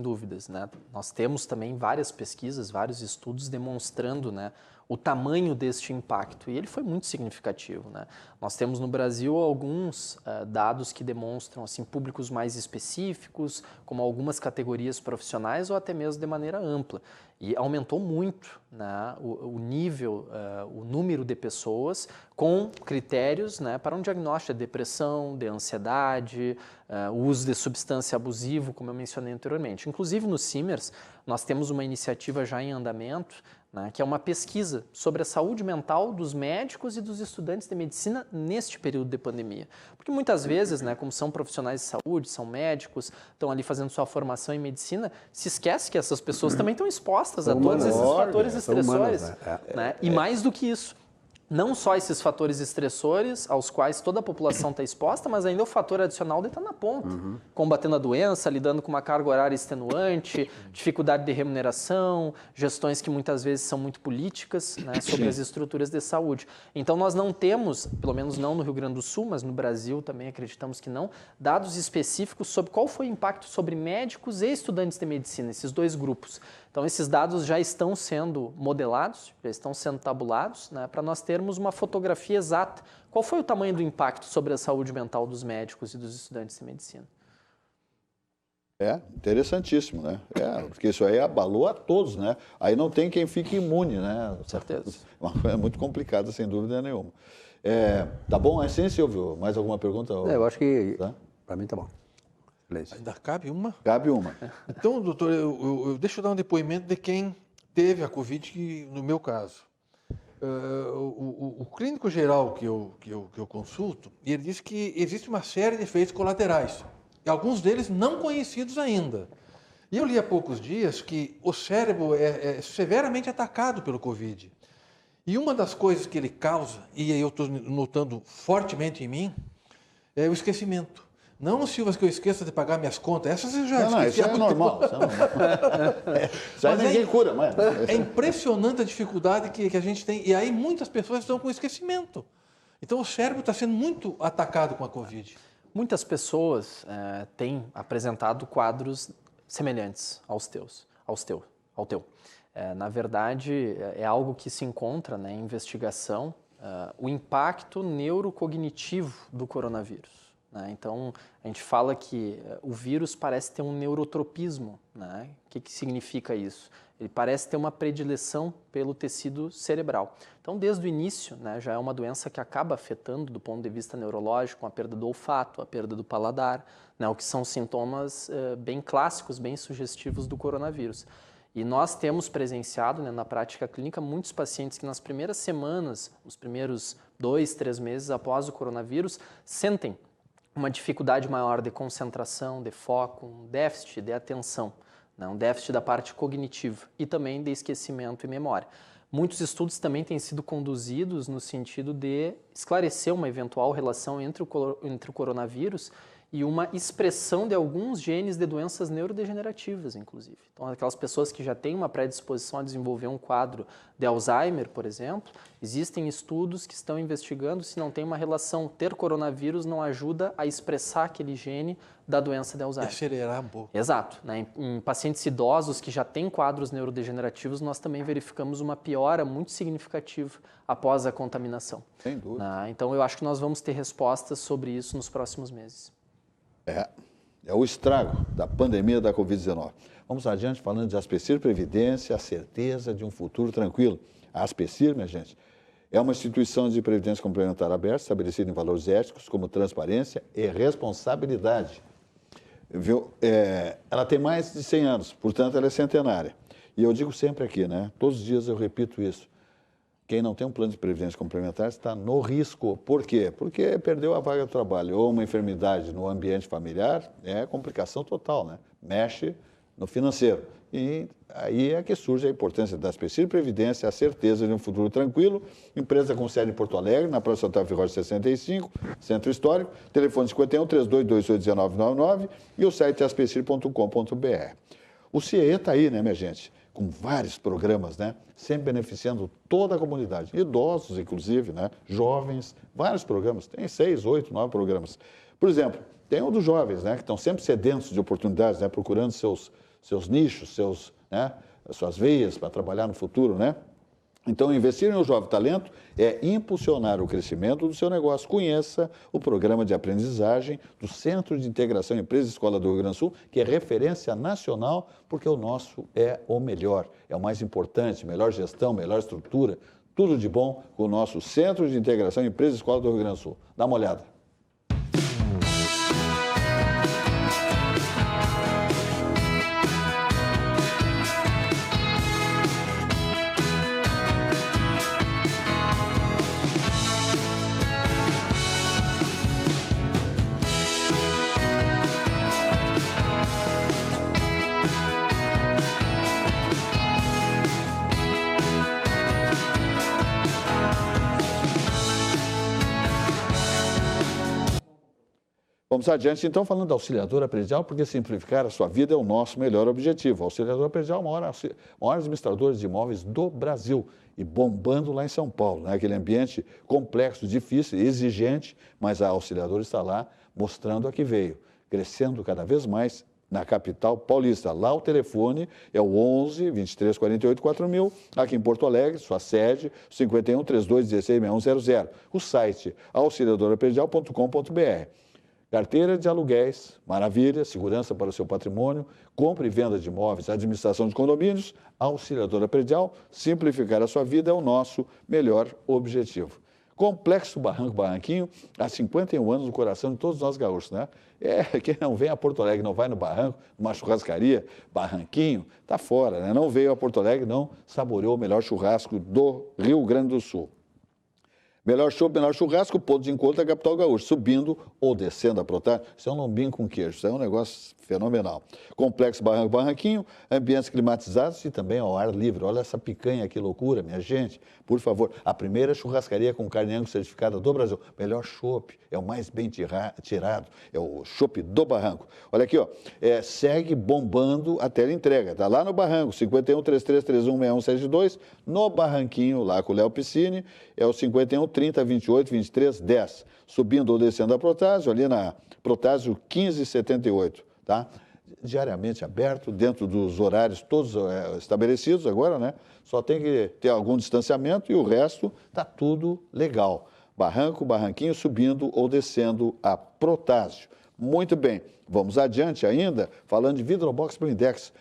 dúvidas, né? Nós temos também várias pesquisas, vários estudos demonstrando, né, o tamanho deste impacto, e ele foi muito significativo, né? Nós temos no Brasil alguns dados que demonstram assim, públicos mais específicos, como algumas categorias profissionais ou até mesmo de maneira ampla. E aumentou muito, né, o nível, o número de pessoas com critérios, né, para um diagnóstico de depressão, de ansiedade, o uso de substância abusiva, como eu mencionei anteriormente. Inclusive no Simers, nós temos uma iniciativa já em andamento, né, que é uma pesquisa sobre a saúde mental dos médicos e dos estudantes de medicina neste período de pandemia. Porque muitas vezes, né, como são profissionais de saúde, são médicos, estão ali fazendo sua formação em medicina, se esquece que essas pessoas também estão expostas a todos esses fatores estressores. Né? E mais do que isso, não só esses fatores estressores aos quais toda a população está exposta, mas ainda o fator adicional de estar na ponta, combatendo a doença, lidando com uma carga horária extenuante, dificuldade de remuneração, gestões que muitas vezes são muito políticas, né, sobre as estruturas de saúde. Então nós não temos, pelo menos não no Rio Grande do Sul, mas no Brasil também acreditamos que não, dados específicos sobre qual foi o impacto sobre médicos e estudantes de medicina, esses dois grupos. Então, esses dados já estão sendo modelados, já estão sendo tabulados, né, para nós termos uma fotografia exata. Qual foi o tamanho do impacto sobre a saúde mental dos médicos e dos estudantes de medicina? É, interessantíssimo, né? Porque isso aí abalou a todos, né? Aí não tem quem fique imune, né? Com certeza. É muito complicado, sem dúvida nenhuma. Tá bom assim, Silvio? Mais alguma pergunta? Eu acho que, Tá? para mim, tá bom. Beleza. Ainda cabe uma? Cabe uma. Então, doutor, deixa eu dar um depoimento de quem teve a Covid, no meu caso. O clínico geral que eu consulto, ele diz que existe uma série de efeitos colaterais, e alguns deles não conhecidos ainda. E eu li há poucos dias que o cérebro é severamente atacado pelo Covid. E uma das coisas que ele causa, e eu estou notando fortemente em mim, é o esquecimento. Não, Silvas, que eu esqueça de pagar minhas contas. Essas eu já esqueci. Isso é normal. Isso aí ninguém cura, mas... É impressionante a dificuldade que a gente tem. E aí muitas pessoas estão com esquecimento. Então o cérebro está sendo muito atacado com a Covid. Muitas pessoas têm apresentado quadros semelhantes ao teu. Na verdade, é algo que se encontra, né, em investigação, o impacto neurocognitivo do coronavírus. Né? Então, a gente fala que o vírus parece ter um neurotropismo. Né? O que significa isso? Ele parece ter uma predileção pelo tecido cerebral. Então, desde o início, né, já é uma doença que acaba afetando, do ponto de vista neurológico, a perda do olfato, a perda do paladar, né, o que são sintomas bem clássicos, bem sugestivos do coronavírus. E nós temos presenciado, né, na prática clínica, muitos pacientes que nas primeiras semanas, os primeiros 2, 3 meses após o coronavírus, sentem uma dificuldade maior de concentração, de foco, um déficit de atenção, né, um déficit da parte cognitiva e também de esquecimento e memória. Muitos estudos também têm sido conduzidos no sentido de esclarecer uma eventual relação entre o coronavírus e uma expressão de alguns genes de doenças neurodegenerativas, inclusive. Então, aquelas pessoas que já têm uma predisposição a desenvolver um quadro de Alzheimer, por exemplo, existem estudos que estão investigando se não tem uma relação. Ter coronavírus não ajuda a expressar aquele gene da doença de Alzheimer. Acelerar um pouco. Exato. Né? Em pacientes idosos que já têm quadros neurodegenerativos, nós também verificamos uma piora muito significativa após a contaminação. Sem dúvida. Né? Então, eu acho que nós vamos ter respostas sobre isso nos próximos meses. É o estrago da pandemia da Covid-19. Vamos adiante falando de Aspecir Previdência, a certeza de um futuro tranquilo. A Aspecir, minha gente, é uma instituição de previdência complementar aberta, estabelecida em valores éticos como transparência e responsabilidade. Viu? Ela tem mais de 100 anos, portanto ela é centenária. E eu digo sempre aqui, né? Todos os dias eu repito isso. Quem não tem um plano de previdência complementar está no risco. Por quê? Porque perdeu a vaga de trabalho ou uma enfermidade no ambiente familiar, é complicação total, né? Mexe no financeiro. E aí é que surge a importância da Aspecir Previdência, a certeza de um futuro tranquilo. Empresa com sede em Porto Alegre, na Praça Otávio Rocha 65, Centro Histórico, telefone 51-3228-1999 e o site aspecir.com.br. O CIE está aí, né, minha gente? Com vários programas, né? Sempre beneficiando toda a comunidade, idosos, inclusive, né? Jovens, vários programas, tem 6, 8, 9 programas. Por exemplo, tem um dos jovens, né? Que estão sempre sedentos de oportunidades, né? Procurando seus nichos, suas veias para trabalhar no futuro, né? Então, investir em um jovem talento é impulsionar o crescimento do seu negócio. Conheça o programa de aprendizagem do Centro de Integração Empresa e Escola do Rio Grande do Sul, que é referência nacional, porque o nosso é o melhor, é o mais importante, melhor gestão, melhor estrutura, tudo de bom com o nosso Centro de Integração Empresa e Escola do Rio Grande do Sul. Dá uma olhada. Vamos adiante, então, falando da auxiliadora predial, porque simplificar a sua vida é o nosso melhor objetivo. A auxiliadora predial é o maior administrador de imóveis do Brasil e bombando lá em São Paulo, né? Aquele ambiente complexo, difícil, exigente, mas a auxiliadora está lá mostrando a que veio, crescendo cada vez mais na capital paulista. Lá o telefone é o 11 23 48 4000. Aqui em Porto Alegre, sua sede, 51 32 16 6100. O site auxiliadorapredial.com.br. Carteira de aluguéis, maravilha, segurança para o seu patrimônio, compra e venda de imóveis, administração de condomínios, Auxiliadora Predial, simplificar a sua vida é o nosso melhor objetivo. Complexo Barranco Barranquinho, há 51 anos no coração de todos nós gaúchos, né? Quem não vem a Porto Alegre, não vai no Barranco, numa churrascaria, Barranquinho, tá fora, né? Não veio a Porto Alegre, não saboreou o melhor churrasco do Rio Grande do Sul. Melhor show, menor churrasco, ponto de encontro da capital gaúcha, subindo ou descendo a Protásio. Isso é um lombinho com queijo, isso é um negócio fenomenal. Complexo Barranco Barranquinho, ambientes climatizados e também ao ar livre. Olha essa picanha, que loucura, minha gente. Por favor, a primeira churrascaria com carne Angus certificada do Brasil. Melhor chopp, é o mais bem tirado, é o chopp do Barranco. Olha aqui, ó, segue bombando a teleentrega. Está lá no Barranco, 51 33 31 6172, no Barranquinho, lá com o Léo Piscine, é o 51 30 28 23 10. Subindo ou descendo a Protásio, ali na Protásio 1578, tá? Diariamente aberto, dentro dos horários todos estabelecidos agora, né? Só tem que ter algum distanciamento e o resto tá tudo legal. Barranco, Barranquinho, subindo ou descendo a Protásio. Muito bem, vamos adiante ainda, falando de Vidrobox Blindex.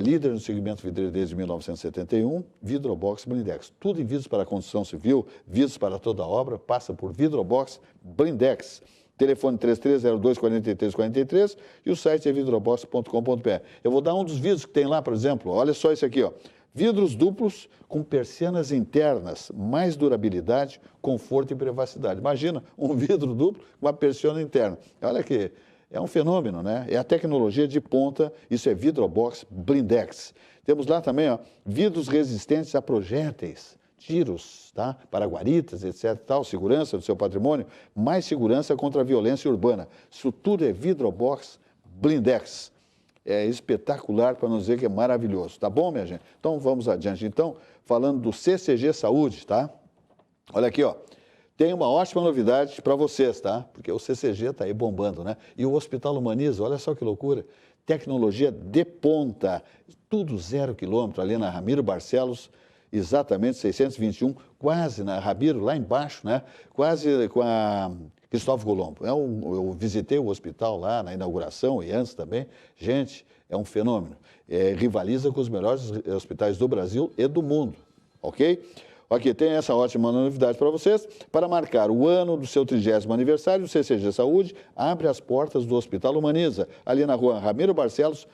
Líder no segmento vidreiro desde 1971, Vidrobox Blindex. Tudo em vidros para a construção civil, vidros para toda obra, passa por Vidrobox Blindex. Telefone 3302-4343 e o site é vidrobox.com.br. Eu vou dar um dos vidros que tem lá, por exemplo. Olha só esse aqui, ó. Vidros duplos com persianas internas, mais durabilidade, conforto e privacidade. Imagina um vidro duplo com uma persiana interna. Olha que é um fenômeno, né? É a tecnologia de ponta, isso é Vidrobox Blindex. Temos lá também, ó, vidros resistentes a projéteis, tiros, tá? Para guaritas, etc. Tal, segurança do seu patrimônio, mais segurança contra a violência urbana. Isso tudo é Vidrobox Blindex. É espetacular, para não dizer que é maravilhoso. Tá bom, minha gente? Então, vamos adiante. Então, falando do CCG Saúde, tá? Olha aqui, ó. Tem uma ótima novidade para vocês, tá? Porque o CCG está aí bombando, né? E o Hospital Humaniza, olha só que loucura. Tecnologia de ponta, tudo 0 quilômetro, ali na Ramiro Barcelos, exatamente 621, quase na Ramiro, lá embaixo, né? Quase com a Cristóvão Colombo. Eu visitei o hospital lá na inauguração e antes também. Gente, é um fenômeno. Rivaliza com os melhores hospitais do Brasil e do mundo, ok? Aqui tem essa ótima novidade para vocês. Para marcar o ano do seu 30º aniversário, o CCG Saúde abre as portas do Hospital Humaniza, ali na rua Ramiro Barcelos,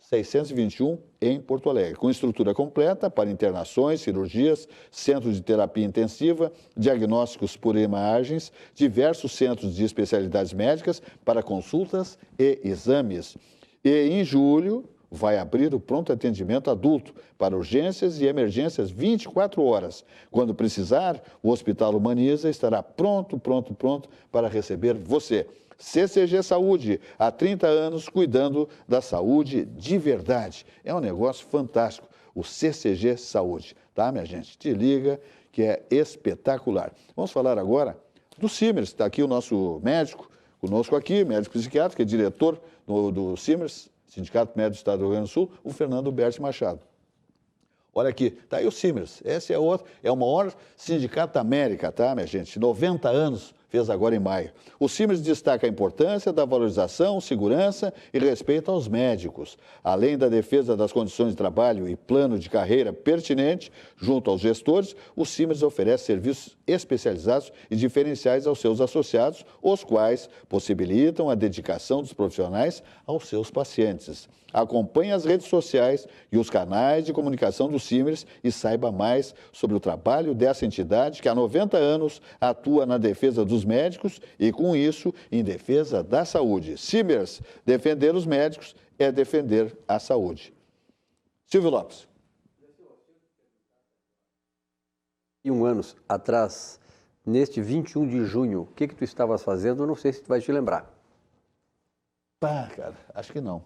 621, em Porto Alegre, com estrutura completa para internações, cirurgias, centro de terapia intensiva, diagnósticos por imagens, diversos centros de especialidades médicas para consultas e exames. E em julho vai abrir o pronto atendimento adulto para urgências e emergências 24 horas. Quando precisar, o Hospital Humaniza estará pronto para receber você. CCG Saúde, há 30 anos cuidando da saúde de verdade. É um negócio fantástico, o CCG Saúde. Tá, minha gente? Te liga, que é espetacular. Vamos falar agora do Simers. Está aqui o nosso médico, conosco aqui, médico psiquiatra, que é diretor do Simers, Sindicato Médico do Estado do Rio Grande do Sul, o Fernando Berti Machado. Olha aqui, tá aí o Simers. Esse é o maior sindicato da América, tá, minha gente? 90 anos fez agora em maio. O Simers destaca a importância da valorização, segurança e respeito aos médicos, além da defesa das condições de trabalho e plano de carreira pertinente junto aos gestores. O Simers oferece serviços especializados e diferenciais aos seus associados, os quais possibilitam a dedicação dos profissionais aos seus pacientes. Acompanhe as redes sociais e os canais de comunicação do Simers e saiba mais sobre o trabalho dessa entidade que há 90 anos atua na defesa dos médicos e, com isso, em defesa da saúde. Simers, defender os médicos é defender a saúde. Silvio Lopes. 21 anos atrás, neste 21 de junho, o que tu estavas fazendo? Eu não sei se tu vai te lembrar. Cara, acho que não.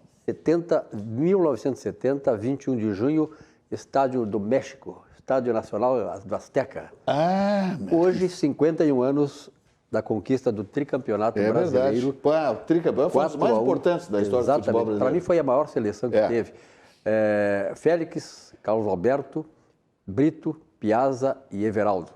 1970, 21 de junho, Estádio do México, Estádio Nacional do Azteca. Ah, hoje, 51 anos da conquista do tricampeonato É brasileiro. verdade. O tricampeão foi um dos mais 4-1. importantes da história do futebol Exatamente. brasileiro. Para mim foi a maior seleção que É. teve. Félix, Carlos Alberto, Brito, Piazza e Everaldo.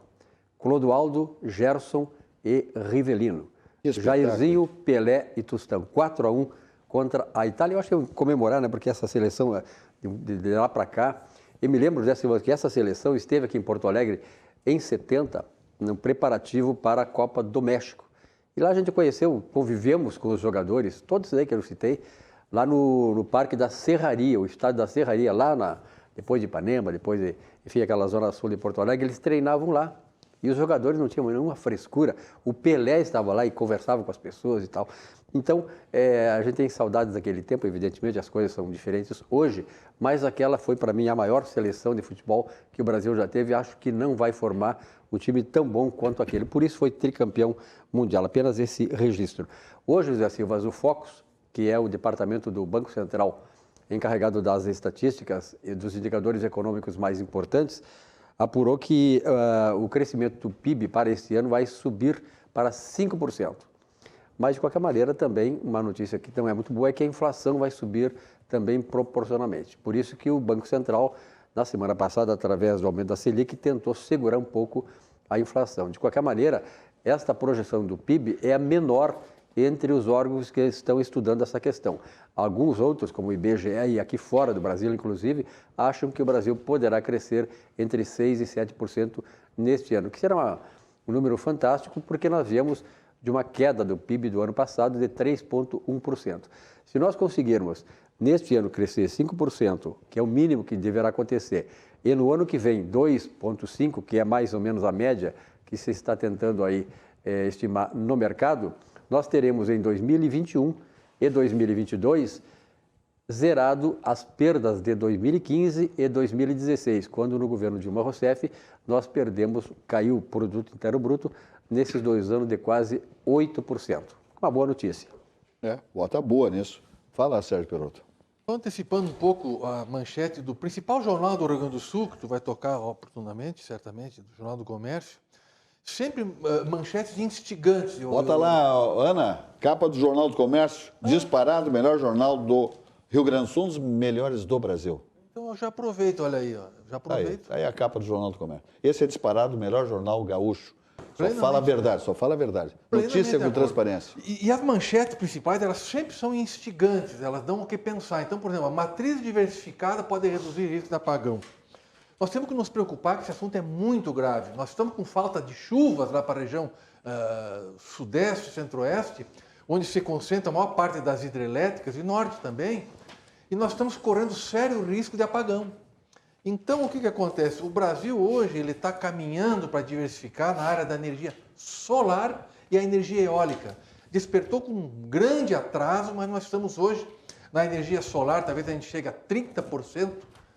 Clodoaldo, Gerson e Rivelino. Que espetáculo. Jairzinho, Pelé e Tostão. 4-1 contra a Itália. Eu acho que eu comemorar, né? Porque essa seleção, de lá para cá... Eu me lembro, José Silva, que essa seleção esteve aqui em Porto Alegre em 70, no preparativo para a Copa do México. E lá a gente conheceu, convivemos com os jogadores, todos aí que eu citei, lá no Parque da Serraria, o estádio da Serraria, depois de Ipanema, depois de, enfim, aquela zona sul de Porto Alegre, eles treinavam lá. E os jogadores não tinham nenhuma frescura. O Pelé estava lá e conversava com as pessoas e tal. Então, a gente tem saudades daquele tempo, evidentemente, as coisas são diferentes hoje, mas aquela foi, para mim, a maior seleção de futebol que o Brasil já teve. Acho que não vai formar um time tão bom quanto aquele. Por isso foi tricampeão mundial, apenas esse registro. Hoje, José Silva, o Focus, que é o departamento do Banco Central encarregado das estatísticas e dos indicadores econômicos mais importantes, apurou que o crescimento do PIB para este ano vai subir para 5%. Mas, de qualquer maneira, também, uma notícia que não é muito boa é que a inflação vai subir também proporcionalmente. Por isso que o Banco Central, na semana passada, através do aumento da Selic, tentou segurar um pouco a inflação. De qualquer maneira, esta projeção do PIB é a menor entre os órgãos que estão estudando essa questão. Alguns outros, como o IBGE e aqui fora do Brasil, inclusive, acham que o Brasil poderá crescer entre 6% e 7% neste ano, que será um número fantástico, porque nós viemos de uma queda do PIB do ano passado de 3,1%. Se nós conseguirmos, neste ano, crescer 5%, que é o mínimo que deverá acontecer, e no ano que vem 2,5%, que é mais ou menos a média que se está tentando aí estimar no mercado, nós teremos em 2021 e 2022 zerado as perdas de 2015 e 2016, quando no governo Dilma Rousseff nós caiu o produto interno bruto nesses 2 anos de quase 8%. Uma boa notícia. Bota boa nisso. Fala, Sérgio Perotto. Antecipando um pouco a manchete do principal jornal do Rio Grande do Sul, que tu vai tocar oportunamente, certamente, do Jornal do Comércio, sempre manchetes instigantes. Bota lá, Ana, capa do Jornal do Comércio, disparado, melhor jornal do Rio Grande do Sul, um dos melhores do Brasil. Então eu já aproveito, olha aí, ó. Já aproveito. Aí a capa do Jornal do Comércio. Esse é disparado o melhor jornal gaúcho. Só fala a verdade, só fala a verdade. Notícia com transparência. E as manchetes principais, elas sempre são instigantes, elas dão o que pensar. Então, por exemplo, a matriz diversificada pode reduzir o risco de apagão. Nós temos que nos preocupar que esse assunto é muito grave. Nós estamos com falta de chuvas lá para a região sudeste, centro-oeste, onde se concentra a maior parte das hidrelétricas, e norte também, e nós estamos correndo sério risco de apagão. Então, o que acontece? O Brasil hoje ele está caminhando para diversificar na área da energia solar e a energia eólica. Despertou com um grande atraso, mas nós estamos hoje na energia solar, talvez a gente chegue a 30%,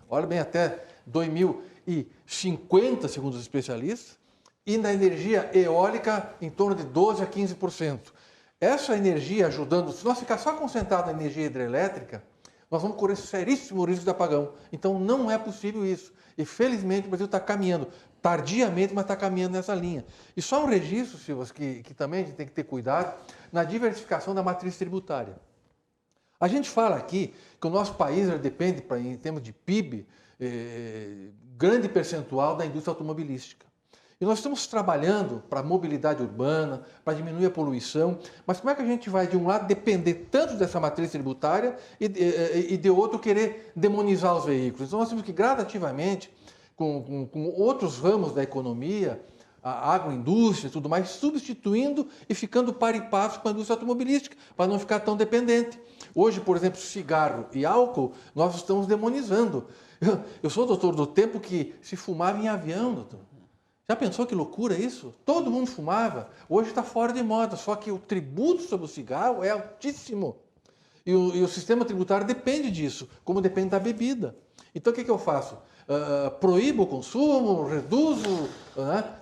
olha bem, até 2050, segundo os especialistas, e na energia eólica em torno de 12% a 15%. Essa energia ajudando, se nós ficar só concentrado na energia hidrelétrica, nós vamos correr seríssimo risco de apagão. Então, não é possível isso. E, felizmente, o Brasil está caminhando, tardiamente, mas está caminhando nessa linha. E só um registro, Silvas, que também a gente tem que ter cuidado, na diversificação da matriz tributária. A gente fala aqui que o nosso país depende, em termos de PIB, grande percentual da indústria automobilística. E nós estamos trabalhando para a mobilidade urbana, para diminuir a poluição, mas como é que a gente vai, de um lado, depender tanto dessa matriz tributária e de outro, querer demonizar os veículos? Então, nós temos que, gradativamente, com outros ramos da economia, a agroindústria e tudo mais, substituindo e ficando par e passo com a indústria automobilística, para não ficar tão dependente. Hoje, por exemplo, cigarro e álcool, nós estamos demonizando. Eu sou doutor do tempo que se fumava em avião, doutor. Já pensou que loucura isso? Todo mundo fumava. Hoje está fora de moda, só que o tributo sobre o cigarro é altíssimo. E o sistema tributário depende disso, como depende da bebida. Então, o que eu faço? Proíbo o consumo, reduzo,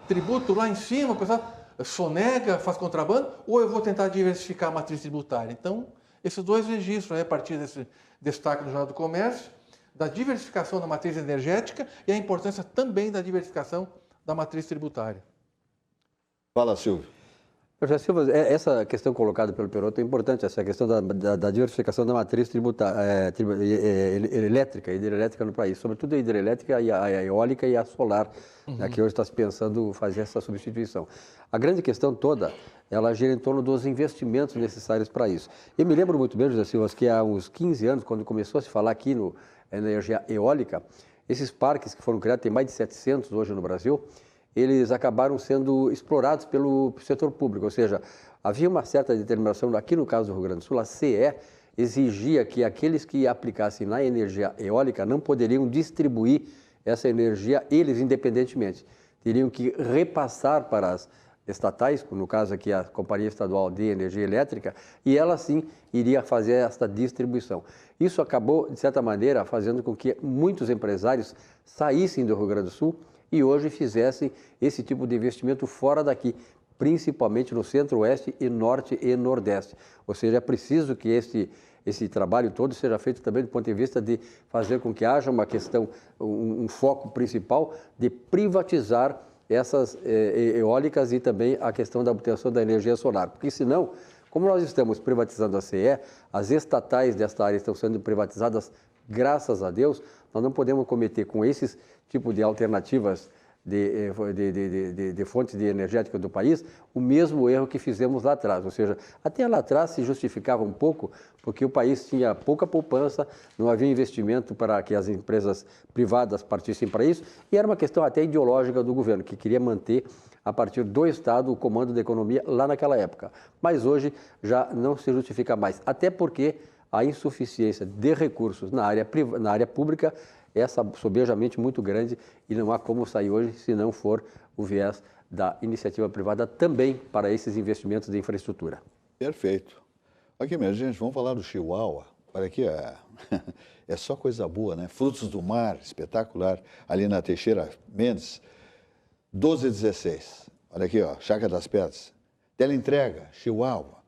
tributo lá em cima, o pessoal sonega, faz contrabando, ou eu vou tentar diversificar a matriz tributária? Então, esses dois registros, a partir desse destaque do Jornal do Comércio, da diversificação da matriz energética e a importância também da diversificação da matriz tributária. Fala, Silvio. José Silva, essa questão colocada pelo Perotto é importante, essa questão da diversificação da matriz elétrica e hidrelétrica no país, sobretudo a hidrelétrica, a eólica e a solar, né, que hoje está se pensando fazer essa substituição. A grande questão toda, ela gira em torno dos investimentos necessários para isso. Eu me lembro muito bem, José Silva, que há uns 15 anos, quando começou a se falar aqui na energia eólica, esses parques que foram criados, tem mais de 700 hoje no Brasil, eles acabaram sendo explorados pelo setor público, ou seja, havia uma certa determinação, aqui no caso do Rio Grande do Sul, a CE exigia que aqueles que aplicassem na energia eólica não poderiam distribuir essa energia eles independentemente, teriam que repassar para as estatais, no caso aqui a Companhia Estadual de Energia Elétrica, e ela sim iria fazer esta distribuição. Isso acabou, de certa maneira, fazendo com que muitos empresários saíssem do Rio Grande do Sul e hoje fizessem esse tipo de investimento fora daqui, principalmente no centro-oeste e norte e nordeste. Ou seja, é preciso que esse trabalho todo seja feito também do ponto de vista de fazer com que haja uma questão, um foco principal de privatizar essas eólicas e também a questão da obtenção da energia solar. Porque senão, como nós estamos privatizando a CE, as estatais desta área estão sendo privatizadas, graças a Deus, nós não podemos cometer com esses tipos de alternativas de fontes de energética do país o mesmo erro que fizemos lá atrás. Ou seja, até lá atrás se justificava um pouco porque o país tinha pouca poupança, não havia investimento para que as empresas privadas partissem para isso e era uma questão até ideológica do governo, que queria manter a partir do Estado o comando da economia lá naquela época. Mas hoje já não se justifica mais, até porque a insuficiência de recursos na área pública é sobejamente muito grande e não há como sair hoje se não for o viés da iniciativa privada também para esses investimentos de infraestrutura. Perfeito. Aqui, minha gente, vamos falar do Chihuahua. Olha aqui, é só coisa boa, né? Frutos do mar, espetacular, ali na Teixeira Mendes, 1216. Olha aqui, ó, Chácara das Pedras. Teleentrega, Chihuahua,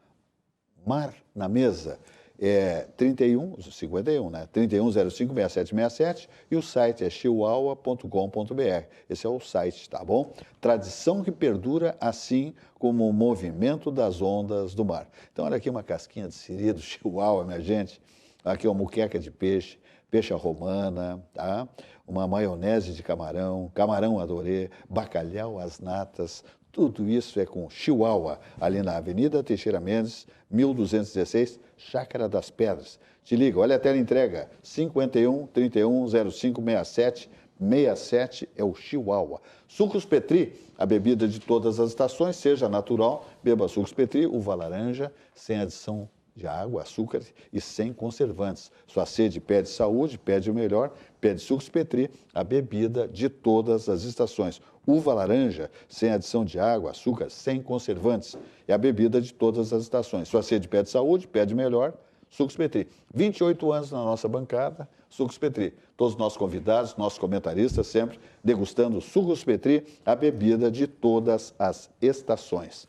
mar na mesa. 51, né? 31056767 e o site é chihuahua.com.br. Esse é o site, tá bom? Tradição que perdura assim como o movimento das ondas do mar. Então, olha aqui uma casquinha de siri do Chihuahua, minha gente. Aqui uma muqueca de peixe, peixe à romana, tá? Uma maionese de camarão, camarão adorê, bacalhau às natas. Tudo isso é com Chihuahua, ali na Avenida Teixeira Mendes, 1216, Chácara das Pedras. Te liga, olha a tela entrega, 51 31 05 67 67 é o Chihuahua. Sucos Petri, a bebida de todas as estações, seja natural, beba Sucos Petri, uva laranja, sem adição de água, açúcar e sem conservantes. Sua sede pede saúde, pede o melhor, pede Sucos Petri, a bebida de todas as estações. Uva laranja, sem adição de água, açúcar, sem conservantes. É a bebida de todas as estações. Sua sede pede saúde, pede o melhor, Sucos Petri. 28 anos na nossa bancada, Sucos Petri. Todos os nossos convidados, nossos comentaristas, sempre degustando Sucos Petri, a bebida de todas as estações.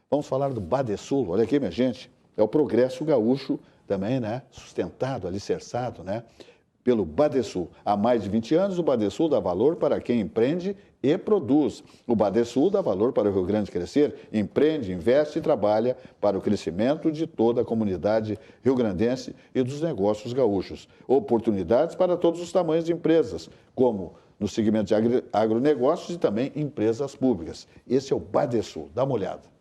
Vamos falar do Badesul. Olha aqui, minha gente. É o progresso gaúcho também, né? Sustentado, alicerçado, né? Pelo Badesul. Há mais de 20 anos, o Badesul dá valor para quem empreende e produz. O Badesul dá valor para o Rio Grande crescer, empreende, investe e trabalha para o crescimento de toda a comunidade rio-grandense e dos negócios gaúchos. Oportunidades para todos os tamanhos de empresas, como no segmento de agronegócios e também empresas públicas. Esse é o Badesul. Dá uma olhada.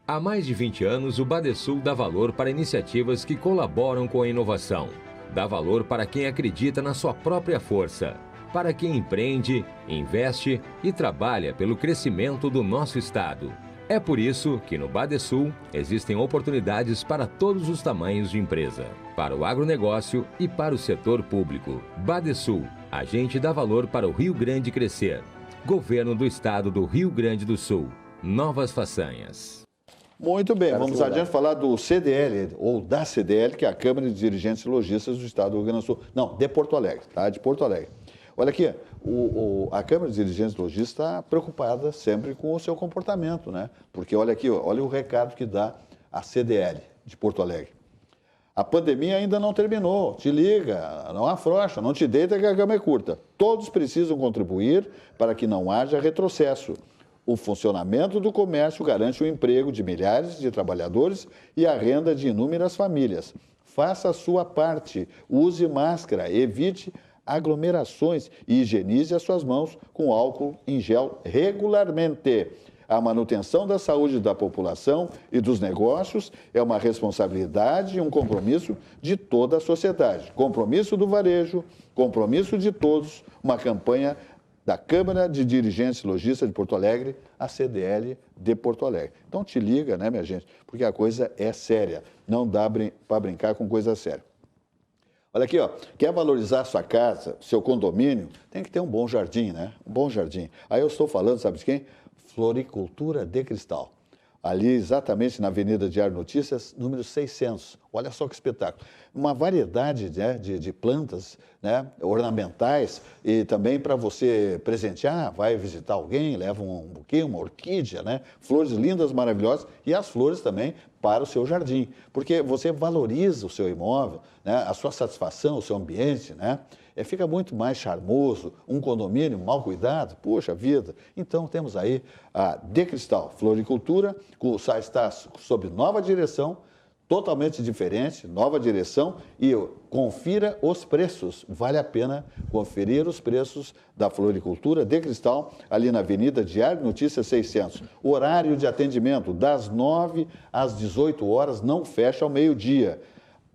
Há mais de 20 anos, o Badesul dá valor para iniciativas que colaboram com a inovação. Dá valor para quem acredita na sua própria força. Para quem empreende, investe e trabalha pelo crescimento do nosso estado. É por isso que no Badesul existem oportunidades para todos os tamanhos de empresa. Para o agronegócio e para o setor público. Badesul, a gente dá valor para o Rio Grande crescer. Governo do Estado do Rio Grande do Sul. Novas façanhas. Muito bem, vamos adiante falar do CDL, ou da CDL, que é a Câmara de Dirigentes e Lojistas do Estado do Rio Grande do Sul. Não, de Porto Alegre, tá? De Porto Alegre. Olha aqui, a Câmara de Dirigentes e Lojistas está preocupada sempre com o seu comportamento, né? Porque olha aqui, olha o recado que dá a CDL de Porto Alegre. A pandemia ainda não terminou, te liga, não afrouxa, não te deita que a cama é curta. Todos precisam contribuir para que não haja retrocesso. O funcionamento do comércio garante o emprego de milhares de trabalhadores e a renda de inúmeras famílias. Faça a sua parte, use máscara, evite aglomerações e higienize as suas mãos com álcool em gel regularmente. A manutenção da saúde da população e dos negócios é uma responsabilidade e um compromisso de toda a sociedade. Compromisso do varejo, compromisso de todos, uma campanha da Câmara de Dirigentes Lojistas de Porto Alegre, a CDL de Porto Alegre. Então te liga, né, minha gente, porque a coisa é séria, não dá para brincar com coisa séria. Olha aqui, ó, quer valorizar a sua casa, seu condomínio, tem que ter um bom jardim, né? Um bom jardim. Aí eu estou falando, sabe de quem? Floricultura de Cristal. Ali exatamente na Avenida Diário Notícias, número 600. Olha só que espetáculo. Uma variedade, né, de plantas, né, ornamentais e também para você presentear, vai visitar alguém, leva um buquê, uma orquídea, né, flores lindas, maravilhosas e as flores também para o seu jardim. Porque você valoriza o seu imóvel, né, a sua satisfação, o seu ambiente, né? Fica muito mais charmoso, um condomínio mal cuidado, poxa vida. Então temos aí a De Cristal Floricultura, que está sob nova direção, totalmente diferente, nova direção, e confira os preços. Vale a pena conferir os preços da Floricultura De Cristal, ali na Avenida Diário Notícias 600. Horário de atendimento das 9 às 18 horas, não fecha ao meio-dia.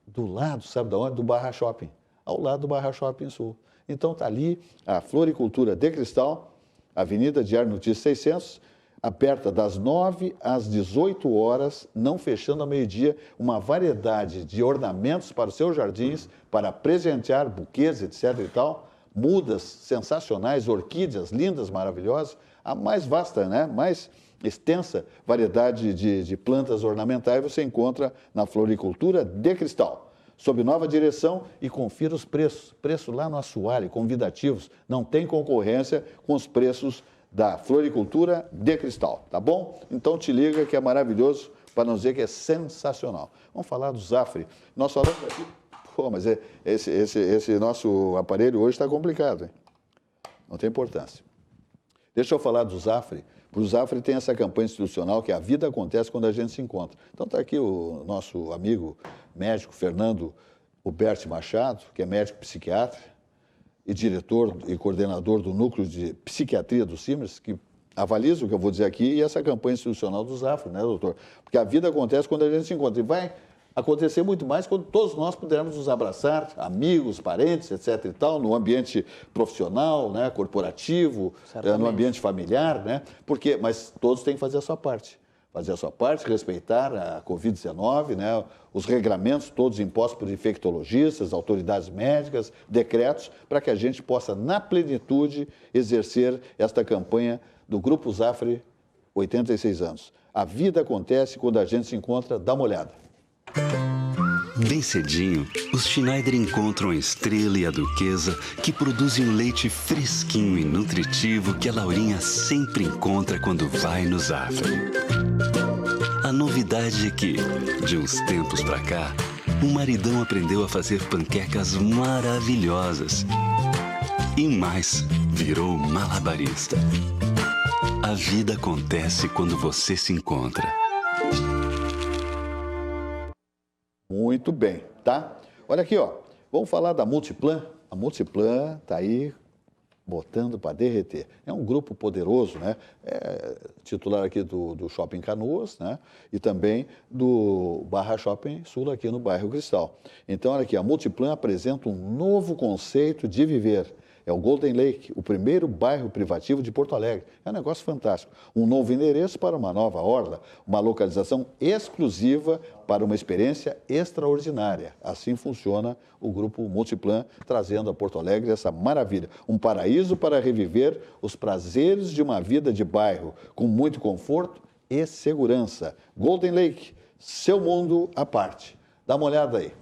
Do lado, sabe de onde? Do Barra Shopping. Ao lado do Barra Shopping Sul. Então está ali a Floricultura de Cristal, Avenida Diário Notícias 600, aberta das 9 às 18 horas, não fechando ao meio-dia, uma variedade de ornamentos para os seus jardins, para presentear buquês, etc. e tal, mudas sensacionais, orquídeas lindas, maravilhosas, a mais vasta, né? Mais extensa variedade de plantas ornamentais você encontra na Floricultura de Cristal. Sob nova direção e confira os preços. Preço lá no assoalho, convidativos. Não tem concorrência com os preços da Floricultura de Cristal, tá bom? Então te liga que é maravilhoso, para não dizer que é sensacional. Vamos falar do Zafre. Nós falamos aqui... Pô, mas esse nosso aparelho hoje está complicado, hein? Não tem importância. Deixa eu falar do Zafre. Para o Zafre tem essa campanha institucional que a vida acontece quando a gente se encontra. Então está aqui o nosso amigo médico Fernando Huberti Machado, que é médico psiquiatra e diretor e coordenador do Núcleo de Psiquiatria do Simers, que avaliza o que eu vou dizer aqui e essa campanha institucional do Zafre, né, doutor? Porque a vida acontece quando a gente se encontra. E vai acontecer muito mais quando todos nós pudermos nos abraçar, amigos, parentes, etc. e tal, no ambiente profissional, né, corporativo, no ambiente familiar, né? Mas todos têm que fazer a sua parte. Fazer a sua parte, respeitar a Covid-19, né, os regramentos todos impostos por infectologistas, autoridades médicas, decretos, para que a gente possa, na plenitude, exercer esta campanha do Grupo Zafre, 86 anos. A vida acontece quando a gente se encontra, dá uma olhada. Bem cedinho, os Schneider encontram a Estrela e a Duquesa, que produzem um leite fresquinho e nutritivo que a Laurinha sempre encontra quando vai no Zafre. A novidade é que, de uns tempos pra cá, o maridão aprendeu a fazer panquecas maravilhosas. E mais, virou malabarista. A vida acontece quando você se encontra. Muito bem, tá? Olha aqui, ó. Vamos falar da Multiplan. A Multiplan está aí botando para derreter. É um grupo poderoso, né? Titular aqui do Shopping Canoas, né? E também do Barra Shopping Sul aqui no bairro Cristal. Então, olha aqui, a Multiplan apresenta um novo conceito de viver. É o Golden Lake, o primeiro bairro privativo de Porto Alegre. É um negócio fantástico. Um novo endereço para uma nova orla, uma localização exclusiva para uma experiência extraordinária. Assim funciona o Grupo Multiplan, trazendo a Porto Alegre essa maravilha. Um paraíso para reviver os prazeres de uma vida de bairro, com muito conforto e segurança. Golden Lake, seu mundo à parte. Dá uma olhada aí.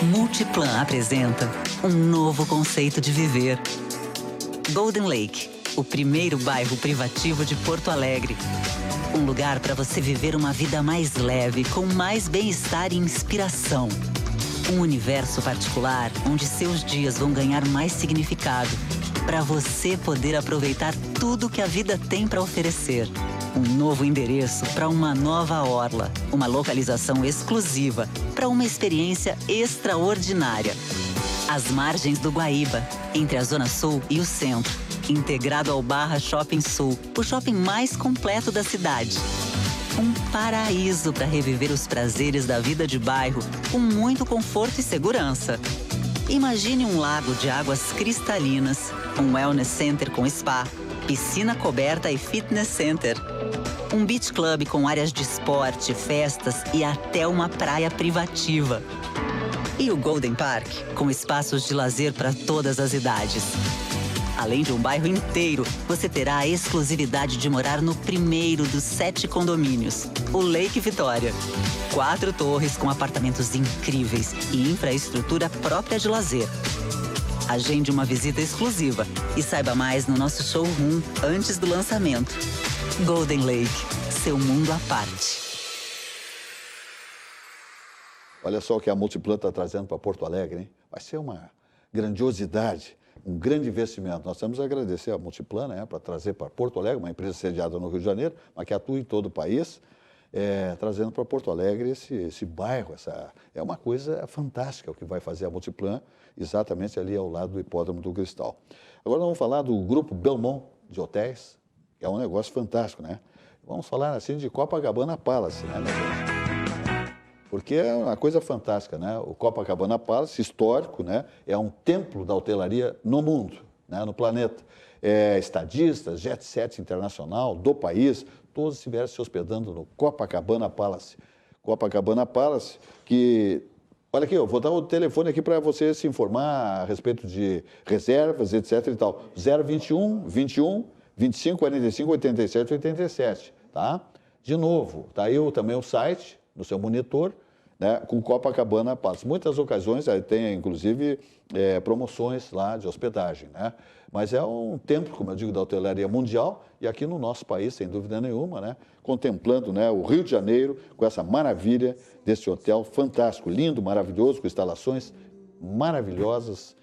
Multiplan apresenta um novo conceito de viver. Golden Lake, o primeiro bairro privativo de Porto Alegre. Um lugar para você viver uma vida mais leve, com mais bem-estar e inspiração. Um universo particular onde seus dias vão ganhar mais significado. para você poder aproveitar tudo que a vida tem para oferecer. Um novo endereço para uma nova orla. Uma localização exclusiva para uma experiência extraordinária. Às margens do Guaíba, entre a Zona Sul e o centro. Integrado ao Barra Shopping Sul, o shopping mais completo da cidade. Um paraíso para reviver os prazeres da vida de bairro com muito conforto e segurança. Imagine um lago de águas cristalinas, um wellness center com spa, piscina coberta e fitness center. Um beach club com áreas de esporte, festas e até uma praia privativa. E o Golden Park, com espaços de lazer para todas as idades. Além de um bairro inteiro, você terá a exclusividade de morar no primeiro dos 7 condomínios, o Lake Vitória. 4 torres com apartamentos incríveis e infraestrutura própria de lazer. Agende uma visita exclusiva e saiba mais no nosso showroom antes do lançamento. Golden Lake, seu mundo à parte. Olha só o que a Multiplan está trazendo para Porto Alegre, hein? Vai ser uma grandiosidade, um grande investimento. Nós temos a agradecer a Multiplan, né, para trazer para Porto Alegre, uma empresa sediada no Rio de Janeiro, mas que atua em todo o país, trazendo para Porto Alegre esse bairro. É uma coisa fantástica o que vai fazer a Multiplan, exatamente ali ao lado do Hipódromo do Cristal. Agora vamos falar do Grupo Belmont de hotéis, que é um negócio fantástico, né? Vamos falar assim de Copacabana Palace, né, meu Deus? Porque é uma coisa fantástica, né? O Copacabana Palace, histórico, né? É um templo da hotelaria no mundo, né? No planeta. Estadistas, jet set internacional do país, todos estiveram se hospedando no Copacabana Palace. Copacabana Palace, que... Olha aqui, eu vou dar o telefone aqui para você se informar a respeito de reservas, etc. e tal. 021 21 25 45 87 87, tá? De novo, tá aí também o site no seu monitor, né, com Copacabana Palace. Muitas ocasiões aí tem, inclusive, promoções lá de hospedagem, né? Mas é um templo, como eu digo, da hotelaria mundial e aqui no nosso país, sem dúvida nenhuma, né? Contemplando, né, o Rio de Janeiro com essa maravilha desse hotel fantástico, lindo, maravilhoso, com instalações maravilhosas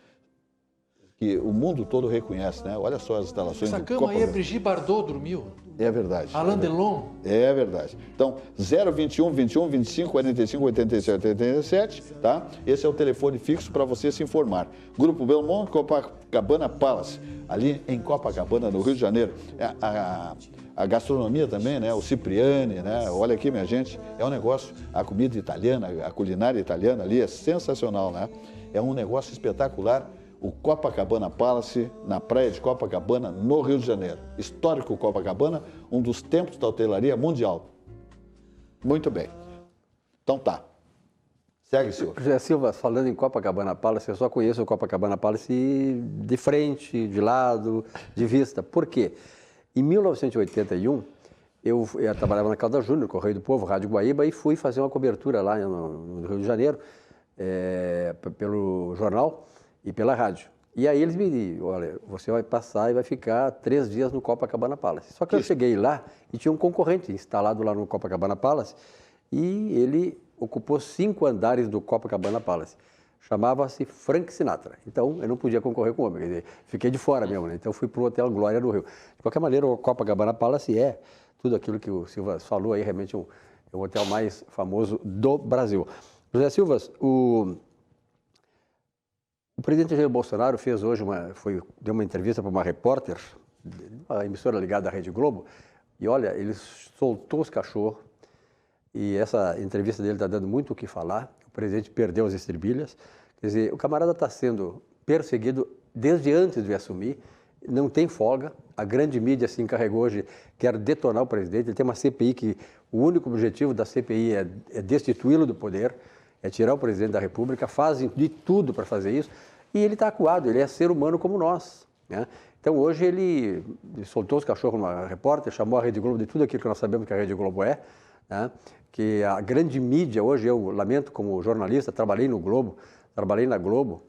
que o mundo todo reconhece, né? Olha só as instalações Essa do cama aí, a Brigitte Bardot dormiu. É verdade. Alain Delon. É verdade. Então, 021 21 25 45 87 87, tá? Esse é o telefone fixo para você se informar. Grupo Belmont, Copacabana Palace, ali em Copacabana, no Rio de Janeiro. A gastronomia também, né? O Cipriani, né? Olha aqui, minha gente, é um negócio, a comida italiana, a culinária italiana ali é sensacional, né? É um negócio espetacular. O Copacabana Palace, na praia de Copacabana, no Rio de Janeiro. Histórico Copacabana, um dos templos da hotelaria mundial. Muito bem. Então tá. Segue, senhor. José Silva, falando em Copacabana Palace, eu só conheço o Copacabana Palace de frente, de lado, de vista. Por quê? Em 1981, eu trabalhava na Calda Júnior, Correio do Povo, Rádio Guaíba, e fui fazer uma cobertura lá no Rio de Janeiro, pelo jornal e pela rádio. E aí eles me disseram, olha, você vai passar e vai ficar 3 dias no Copacabana Palace. Só que eu cheguei lá e tinha um concorrente instalado lá no Copacabana Palace e ele ocupou 5 andares do Copacabana Palace. Chamava-se Frank Sinatra. Então, eu não podia concorrer com o homem, quer dizer, fiquei de fora mesmo, né? Então, fui para o Hotel Glória no Rio. De qualquer maneira, o Copacabana Palace é tudo aquilo que o Silva falou aí, realmente é o hotel mais famoso do Brasil. José Silvas, o presidente Jair Bolsonaro fez hoje deu uma entrevista para uma repórter, uma emissora ligada à Rede Globo, e olha, ele soltou os cachorros, e essa entrevista dele está dando muito o que falar. O presidente perdeu as estribilhas, quer dizer, o camarada está sendo perseguido desde antes de assumir, não tem folga, a grande mídia se encarregou hoje, quer detonar o presidente, ele tem uma CPI que o único objetivo da CPI é destituí-lo do poder, é tirar o presidente da República, fazem de tudo para fazer isso, e ele está acuado, ele é ser humano como nós, né? Então hoje ele soltou os cachorros numa repórter, chamou a Rede Globo de tudo aquilo que nós sabemos que a Rede Globo é, né? Que a grande mídia, hoje eu lamento como jornalista, trabalhei no Globo, trabalhei na Globo,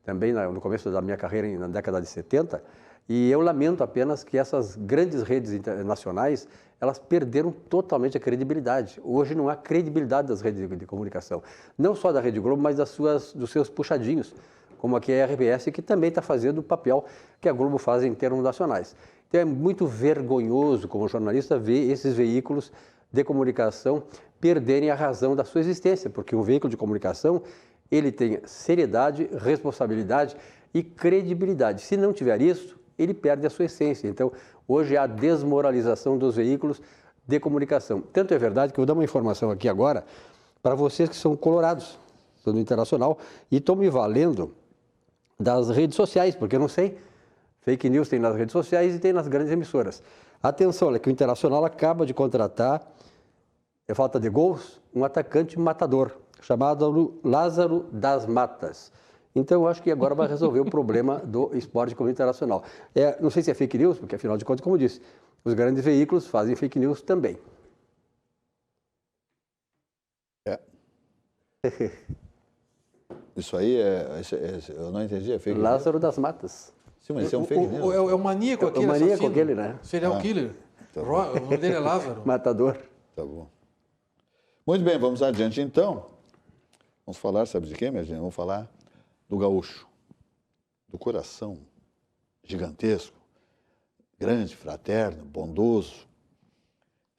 também no começo da minha carreira na década de 70, e eu lamento apenas que essas grandes redes internacionais, elas perderam totalmente a credibilidade. Hoje não há credibilidade das redes de comunicação, não só da Rede Globo, mas dos seus puxadinhos. como aqui é a RBS, que também está fazendo o papel que a Globo faz em termos nacionais. Então é muito vergonhoso, como jornalista, ver esses veículos de comunicação perderem a razão da sua existência, porque um veículo de comunicação, ele tem seriedade, responsabilidade e credibilidade. Se não tiver isso, ele perde a sua essência. Então, hoje há a desmoralização dos veículos de comunicação. Tanto é verdade que eu vou dar uma informação aqui agora para vocês que são colorados, são do Internacional, e estou me valendo das redes sociais, porque eu não sei, fake news tem nas redes sociais e tem nas grandes emissoras. Atenção, olha que o Internacional acaba de contratar, falta de gols, um atacante matador, chamado Lázaro das Matas. Então, eu acho que agora vai resolver o problema do esporte como internacional. Não sei se é fake news, porque afinal de contas, como eu disse, os grandes veículos fazem fake news também. Isso aí eu não entendi, é fake news? Lázaro das Matas. Sim, mas isso é um fake news. É o maníaco aquele, o maníaco assassino. aquele, né? Serial killer. Tá O nome dele é Lázaro. Matador. Tá bom. Muito bem, vamos adiante então. Vamos falar, sabe de quem, minha gente? Vamos falar do gaúcho, do coração gigantesco, grande, fraterno, bondoso,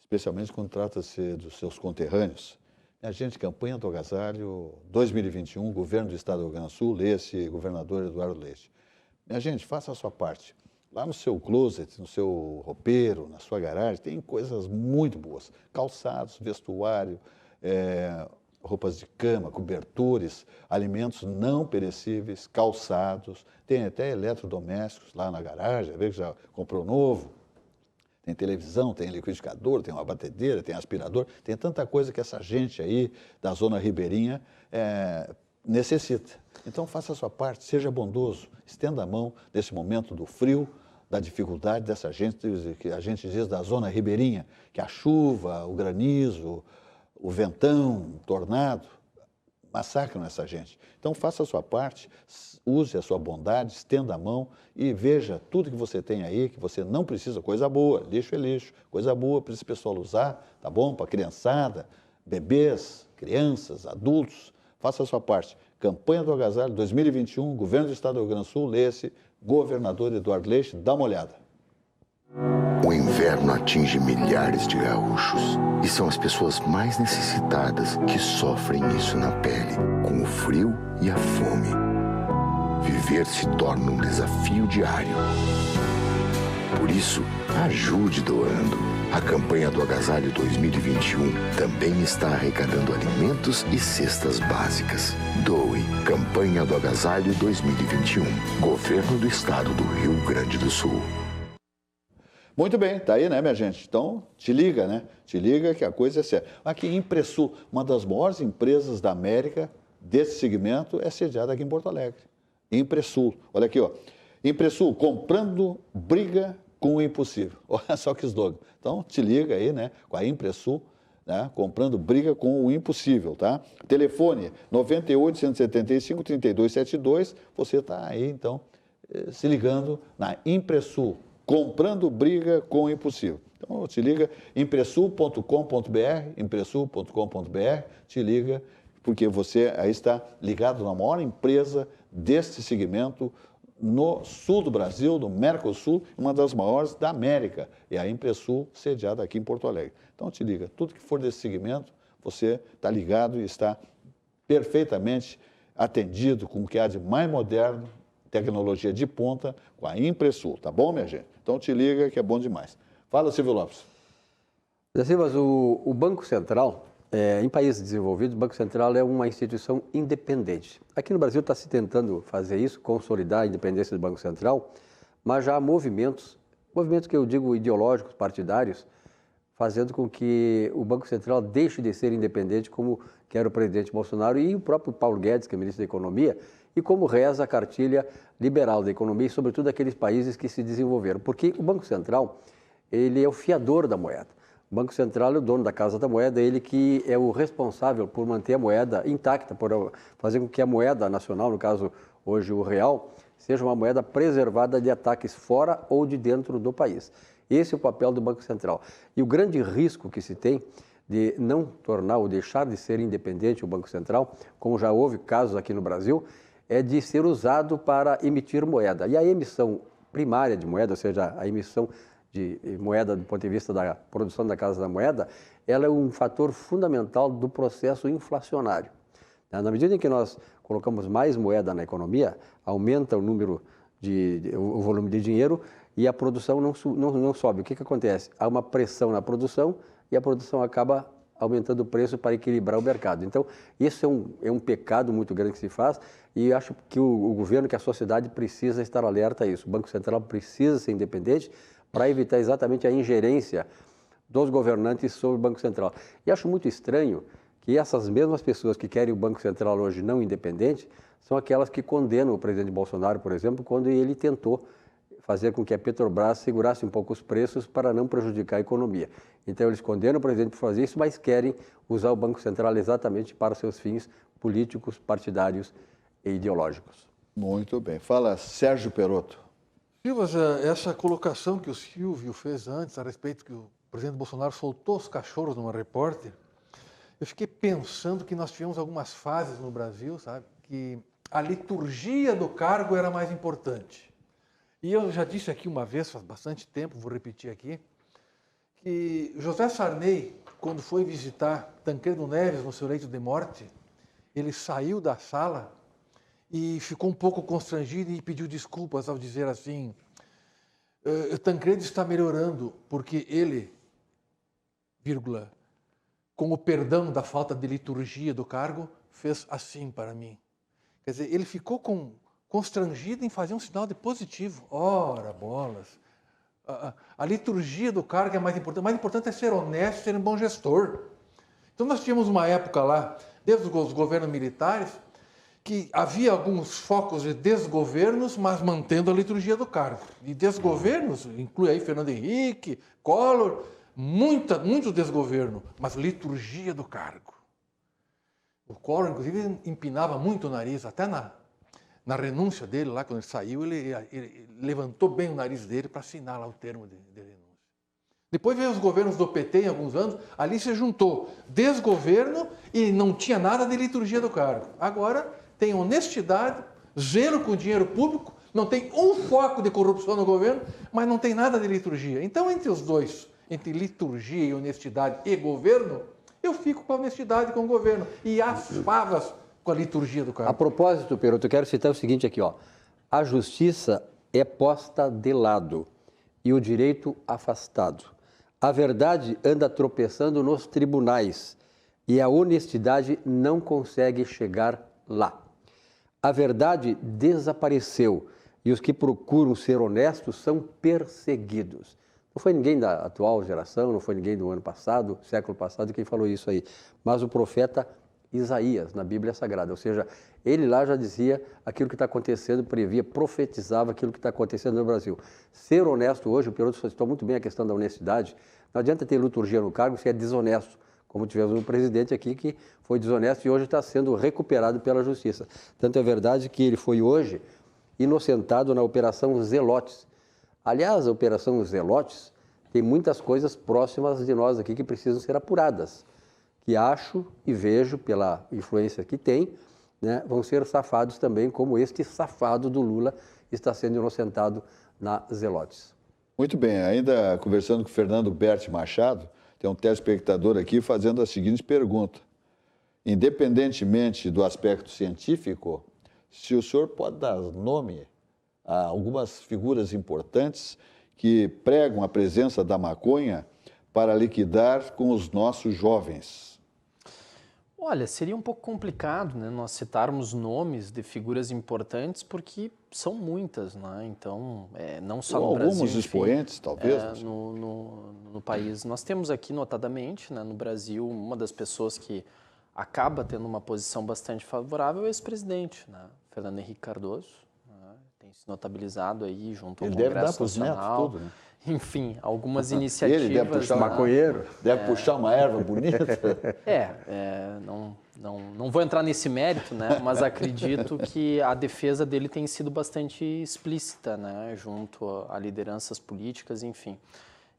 especialmente quando trata-se dos seus conterrâneos. Minha gente, campanha do agasalho 2021, governo do estado do Rio Grande do Sul, lê-se governador Eduardo Leite. Minha gente, faça a sua parte. Lá no seu closet, no seu roupeiro, na sua garagem, tem coisas muito boas. Calçados, vestuário, roupas de cama, cobertores, alimentos não perecíveis, calçados. Tem até eletrodomésticos lá na garagem, vê que já comprou novo. Tem televisão, tem liquidificador, tem uma batedeira, tem aspirador. Tem tanta coisa que essa gente aí da zona ribeirinha necessita. Então, faça a sua parte, seja bondoso, estenda a mão nesse momento do frio, da dificuldade dessa gente, que a gente diz da zona ribeirinha, que a chuva, o granizo, o ventão, o tornado, massacram essa gente. Então, faça a sua parte, use a sua bondade, estenda a mão e veja tudo que você tem aí, que você não precisa, coisa boa, lixo é lixo, coisa boa para esse pessoal usar, tá bom? Para a criançada, bebês, crianças, adultos, faça a sua parte. Campanha do Agasalho 2021, Governo do Estado do Rio Grande do Sul, lê-se, governador Eduardo Leite, dá uma olhada. O inverno atinge milhares de gaúchos e são as pessoas mais necessitadas que sofrem isso na pele, com o frio e a fome. Viver se torna um desafio diário. Por isso, ajude doando. A campanha do Agasalho 2021 também está arrecadando alimentos e cestas básicas. Doe. Campanha do Agasalho 2021. Governo do Estado do Rio Grande do Sul. Muito bem, tá aí, né, minha gente? Então, te liga, né? Te liga que a coisa é séria. Aqui, Impressul, uma das maiores empresas da América desse segmento, é sediada aqui em Porto Alegre. Impressul. Olha aqui, ó. Impressul, comprando briga com o impossível. Olha só que slogan. Então, te liga aí, né, com a Impressul, né, comprando briga com o impossível, tá? Telefone 98-175-3272. Você está aí, então, se ligando na Impressul, comprando briga com o impossível. Então, te liga, impressul.com.br, impressul.com.br, te liga, porque você aí está ligado na maior empresa deste segmento no sul do Brasil, no Mercosul, uma das maiores da América, e a Impressul sediada aqui em Porto Alegre. Então, te liga, tudo que for desse segmento, você está ligado e está perfeitamente atendido com o que há de mais moderno, tecnologia de ponta, com a Impressul, tá bom, minha gente? Então, te liga que é bom demais. Fala, Silvio Lopes. Mas o Banco Central, em países desenvolvidos, o Banco Central é uma instituição independente. Aqui no Brasil está se tentando fazer isso, consolidar a independência do Banco Central, mas já há movimentos que eu digo ideológicos, partidários, fazendo com que o Banco Central deixe de ser independente, como quer o presidente Bolsonaro e o próprio Paulo Guedes, que é ministro da Economia, e como reza a cartilha liberal da economia, e sobretudo aqueles países que se desenvolveram. Porque o Banco Central, ele é o fiador da moeda. O Banco Central é o dono da Casa da Moeda, ele que é o responsável por manter a moeda intacta, por fazer com que a moeda nacional, no caso hoje o real, seja uma moeda preservada de ataques fora ou de dentro do país. Esse é o papel do Banco Central. E o grande risco que se tem de não tornar ou deixar de ser independente o Banco Central, como já houve casos aqui no Brasil, é de ser usado para emitir moeda. E a emissão primária de moeda, ou seja, a emissão de moeda do ponto de vista da produção da Casa da Moeda, ela é um fator fundamental do processo inflacionário. Na medida em que nós colocamos mais moeda na economia, aumenta o número o volume de dinheiro e a produção não sobe. O que acontece? Há uma pressão na produção e a produção acaba aumentando o preço para equilibrar o mercado. Então, isso é um pecado muito grande que se faz e acho que o governo, que a sociedade precisa estar alerta a isso. O Banco Central precisa ser independente para evitar exatamente a ingerência dos governantes sobre o Banco Central. E acho muito estranho que essas mesmas pessoas que querem o Banco Central hoje não independente são aquelas que condenam o presidente Bolsonaro, por exemplo, quando ele tentou fazer com que a Petrobras segurasse um pouco os preços para não prejudicar a economia. Então, eles condenam o presidente por fazer isso, mas querem usar o Banco Central exatamente para seus fins políticos, partidários e ideológicos. Muito bem. Fala, Sérgio Perotto. Silvas, essa colocação que o Silvio fez antes a respeito que o presidente Bolsonaro soltou os cachorros numa repórter, eu fiquei pensando que nós tivemos algumas fases no Brasil, sabe, que a liturgia do cargo era mais importante. E eu já disse aqui uma vez, faz bastante tempo, vou repetir aqui, que José Sarney, quando foi visitar Tancredo Neves no seu leito de morte, ele saiu da sala e ficou um pouco constrangido e pediu desculpas ao dizer assim, Tancredo está melhorando porque ele, vírgula, com o perdão da falta de liturgia do cargo, fez assim para mim. Quer dizer, ele ficou constrangido em fazer um sinal de positivo. Ora, bolas. A liturgia do cargo é mais importante. O mais importante é ser honesto, ser um bom gestor. Então, nós tínhamos uma época lá, desde os governos militares, que havia alguns focos de desgovernos, mas mantendo a liturgia do cargo. E desgovernos, inclui aí Fernando Henrique, Collor, muito desgoverno, mas liturgia do cargo. O Collor, inclusive, empinava muito o nariz, até na renúncia dele, lá quando ele saiu, ele levantou bem o nariz dele para assinar lá o termo de renúncia. Depois veio os governos do PT em alguns anos, ali se juntou desgoverno e não tinha nada de liturgia do cargo. Agora tem honestidade, zelo com o dinheiro público, não tem um foco de corrupção no governo, mas não tem nada de liturgia. Então, entre os dois, entre liturgia e honestidade e governo, eu fico com a honestidade com o governo e as favas com a liturgia do cargo. A propósito, Perotto, eu quero citar o seguinte aqui, ó. A justiça é posta de lado e o direito afastado. A verdade anda tropeçando nos tribunais e a honestidade não consegue chegar lá. A verdade desapareceu e os que procuram ser honestos são perseguidos. Não foi ninguém da atual geração, não foi ninguém do ano passado, século passado, quem falou isso aí, mas o profeta Isaías, na Bíblia Sagrada. Ou seja, ele lá já dizia aquilo que está acontecendo, previa, profetizava aquilo que está acontecendo no Brasil. Ser honesto hoje, o Perotto citou muito bem a questão da honestidade, não adianta ter liturgia no cargo se é desonesto, como tivemos um presidente aqui que foi desonesto e hoje está sendo recuperado pela justiça. Tanto é verdade que ele foi hoje inocentado na Operação Zelotes. Aliás, a Operação Zelotes tem muitas coisas próximas de nós aqui que precisam ser apuradas, que acho e vejo, pela influência que tem, né, vão ser safados também, como este safado do Lula está sendo inocentado na Zelotes. Muito bem, ainda conversando com o Fernando Berti Machado, tem um telespectador aqui fazendo a seguinte pergunta. Independentemente do aspecto científico, se o senhor pode dar nome a algumas figuras importantes que pregam a presença da maconha para liquidar com os nossos jovens? Olha, seria um pouco complicado, né, nós citarmos nomes de figuras importantes, porque são muitas, né? Então, não só no Brasil, alguns expoentes, talvez? No país. Nós temos aqui, notadamente, né, no Brasil, uma das pessoas que acaba tendo uma posição bastante favorável é o ex-presidente, né, Fernando Henrique Cardoso, né, tem se notabilizado aí junto ao Congresso Nacional. Ele deve dar para os netos tudo, né? Enfim, algumas iniciativas... Ele deve puxar maconheiro, deve puxar uma erva bonita. Não vou entrar nesse mérito, né? Mas acredito que a defesa dele tem sido bastante explícita, né? Junto a lideranças políticas, enfim.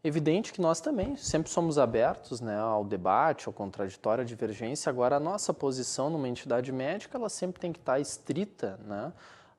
Evidente que nós também sempre somos abertos, né, ao debate, ao contraditório, à divergência. Agora, a nossa posição numa entidade médica, ela sempre tem que estar estrita, né,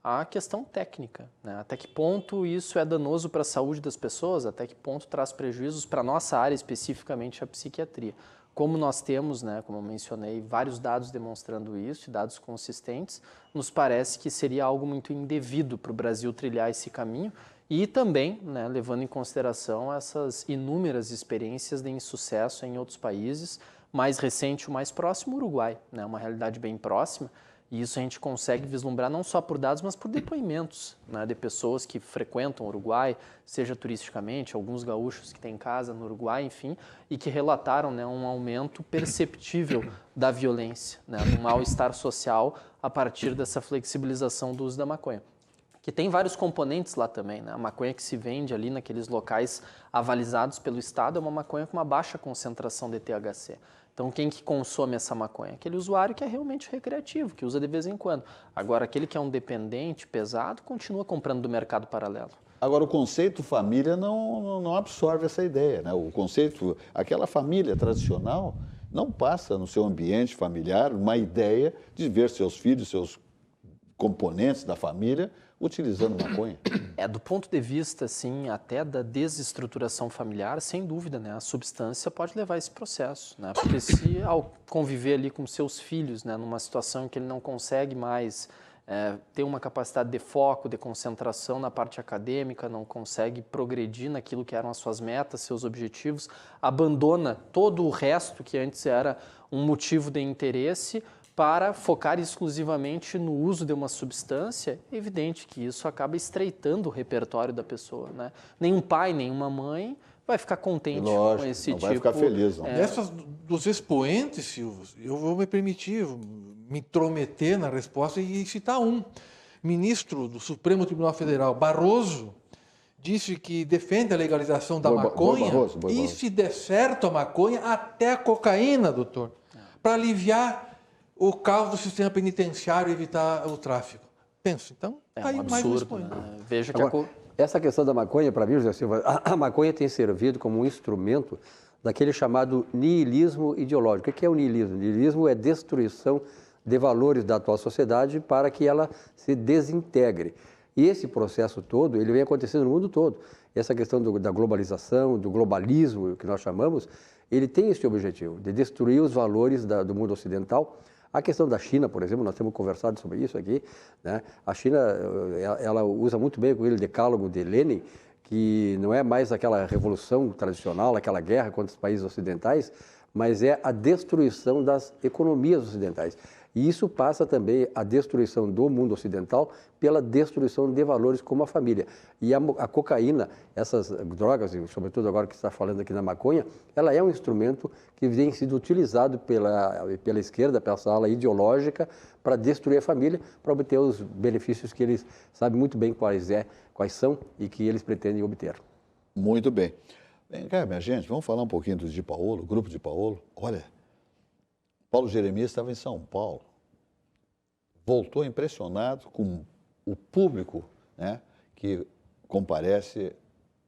à questão técnica, né? Até que ponto isso é danoso para a saúde das pessoas, até que ponto traz prejuízos para a nossa área, especificamente a psiquiatria. Como nós temos, né, como eu mencionei, vários dados demonstrando isso, dados consistentes, nos parece que seria algo muito indevido para o Brasil trilhar esse caminho e também, né, levando em consideração essas inúmeras experiências de insucesso em outros países, mais recente, o mais próximo, o Uruguai, né, uma realidade bem próxima. E isso a gente consegue vislumbrar não só por dados, mas por depoimentos, né, de pessoas que frequentam o Uruguai, seja turisticamente, alguns gaúchos que têm casa no Uruguai, enfim, e que relataram, né, um aumento perceptível da violência, né, do mal-estar social a partir dessa flexibilização do uso da maconha. Que tem vários componentes lá também, né? A maconha que se vende ali naqueles locais avalizados pelo Estado é uma maconha com uma baixa concentração de THC. Então, quem que consome essa maconha? Aquele usuário que é realmente recreativo, que usa de vez em quando. Agora, aquele que é um dependente, pesado, continua comprando do mercado paralelo. Agora, o conceito família não absorve essa ideia, né? O conceito, aquela família tradicional, não passa no seu ambiente familiar uma ideia de ver seus filhos, seus componentes da família utilizando maconha. Do ponto de vista, assim, até da desestruturação familiar, sem dúvida, né, a substância pode levar a esse processo, né, porque se ao conviver ali com seus filhos, né, numa situação em que ele não consegue mais ter uma capacidade de foco, de concentração na parte acadêmica, não consegue progredir naquilo que eram as suas metas, seus objetivos, abandona todo o resto que antes era um motivo de interesse para focar exclusivamente no uso de uma substância, é evidente que isso acaba estreitando o repertório da pessoa, né? Nenhum pai, nenhuma mãe vai ficar contente com esse tipo. Vai ficar feliz, não. Dessas dos expoentes, Silvio, eu vou me permitir me intrometer na resposta e citar um. Ministro do Supremo Tribunal Federal, Barroso, disse que defende a legalização da maconha e, se der certo a maconha, até a cocaína, doutor, para aliviar o caos do sistema penitenciário e evitar o tráfico. Pensa, então, aí um absurdo, mais né? Veja que agora, essa questão da maconha, para mim, José Silva, a maconha tem servido como um instrumento daquele chamado niilismo ideológico. O que é o niilismo? O niilismo é destruição de valores da atual sociedade para que ela se desintegre. E esse processo todo, ele vem acontecendo no mundo todo. Essa questão da globalização, do globalismo, que nós chamamos, ele tem esse objetivo, de destruir os valores do mundo ocidental. A questão da China, por exemplo, nós temos conversado sobre isso aqui, né? A China, ela usa muito bem aquele decálogo de Lenin, que não é mais aquela revolução tradicional, aquela guerra contra os países ocidentais, mas é a destruição das economias ocidentais. E isso passa também a destruição do mundo ocidental pela destruição de valores como a família. E a cocaína, essas drogas, e sobretudo agora que está falando aqui na maconha, ela é um instrumento que tem sido utilizado pela esquerda, pela ala ideológica, para destruir a família, para obter os benefícios que eles sabem muito bem quais são e que eles pretendem obter. Muito bem. Vem cá, minha gente, vamos falar um pouquinho do Di Paolo, grupo Di Paolo. Olha, Paulo Jeremias estava em São Paulo, voltou impressionado com o público, né, que comparece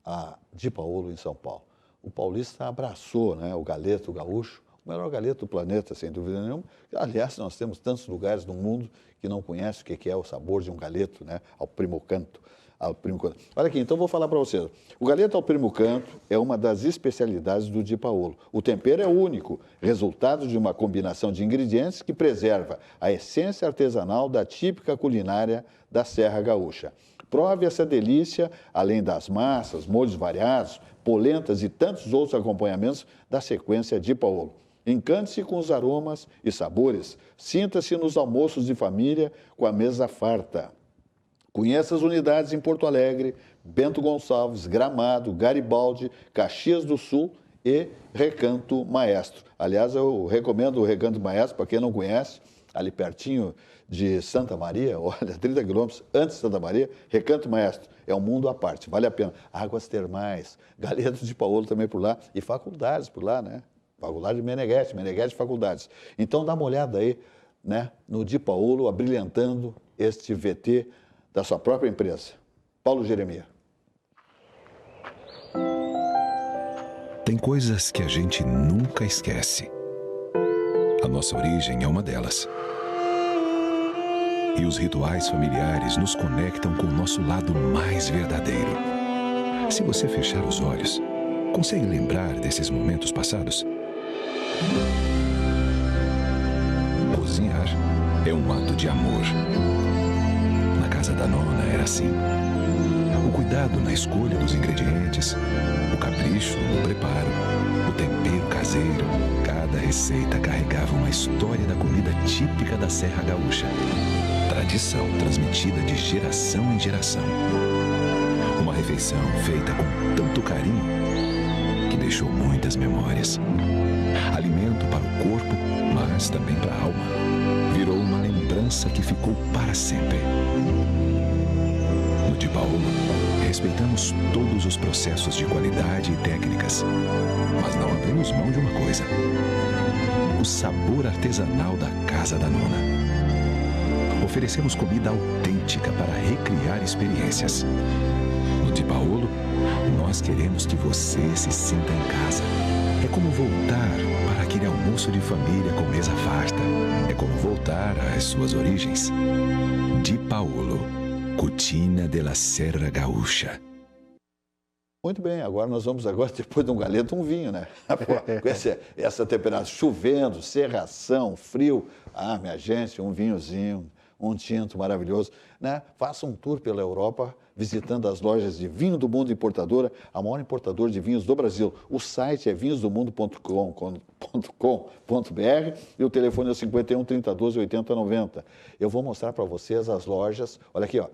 a Di Paolo em São Paulo. O paulista abraçou, né, o galeto, o gaúcho, o melhor galeto do planeta, sem dúvida nenhuma. Aliás, nós temos tantos lugares no mundo que não conhecem o que é o sabor de um galeto, né, ao primo canto. Olha aqui, então vou falar para vocês. O galeto ao primo canto é uma das especialidades do Di Paolo. O tempero é único, resultado de uma combinação de ingredientes que preserva a essência artesanal da típica culinária da Serra Gaúcha. Prove essa delícia, além das massas, molhos variados, polentas e tantos outros acompanhamentos da sequência Di Paolo. Encante-se com os aromas e sabores. Sinta-se nos almoços de família com a mesa farta. Conheça as unidades em Porto Alegre, Bento Gonçalves, Gramado, Garibaldi, Caxias do Sul e Recanto Maestro. Aliás, eu recomendo o Recanto Maestro, para quem não conhece, ali pertinho de Santa Maria, olha, 30 quilômetros antes de Santa Maria, Recanto Maestro. É um mundo à parte, vale a pena. Águas termais, galetos de Paolo também por lá e faculdades por lá, né? Faculdade de Meneghetti Faculdades. Então dá uma olhada aí, né, no Di Paolo, abrilhantando este VT da sua própria empresa. Paulo Jeremias. Tem coisas que a gente nunca esquece. A nossa origem é uma delas. E os rituais familiares nos conectam com o nosso lado mais verdadeiro. Se você fechar os olhos, consegue lembrar desses momentos passados? Cozinhar é um ato de amor. Na casa da nona era assim. O cuidado na escolha dos ingredientes, o capricho no preparo, o tempero caseiro. Cada receita carregava uma história da comida típica da Serra Gaúcha. Tradição transmitida de geração em geração. Uma refeição feita com tanto carinho que deixou muitas memórias. Alimento para o corpo, mas também para a alma. Virou uma lembrança que ficou para sempre. No Di Paolo, respeitamos todos os processos de qualidade e técnicas, mas não abrimos mão de uma coisa: o sabor artesanal da Casa da Nona. Oferecemos comida autêntica para recriar experiências. No Di Paolo, nós queremos que você se sinta em casa. É como voltar para aquele almoço de família com mesa farta. É como voltar às suas origens. Di Paolo, Cucina della Serra Gaúcha. Muito bem, agora nós vamos, depois de um galeto, um vinho, né? Com essa temperatura, chovendo, serração, frio. Ah, minha gente, um vinhozinho, um tinto maravilhoso, né? Faça um tour pela Europa, visitando as lojas de Vinho do Mundo Importadora, a maior importadora de vinhos do Brasil. O site é vinhosdomundo.com.br e o telefone é 51 30 12 80 90. Eu vou mostrar para vocês as lojas. Olha aqui, ó.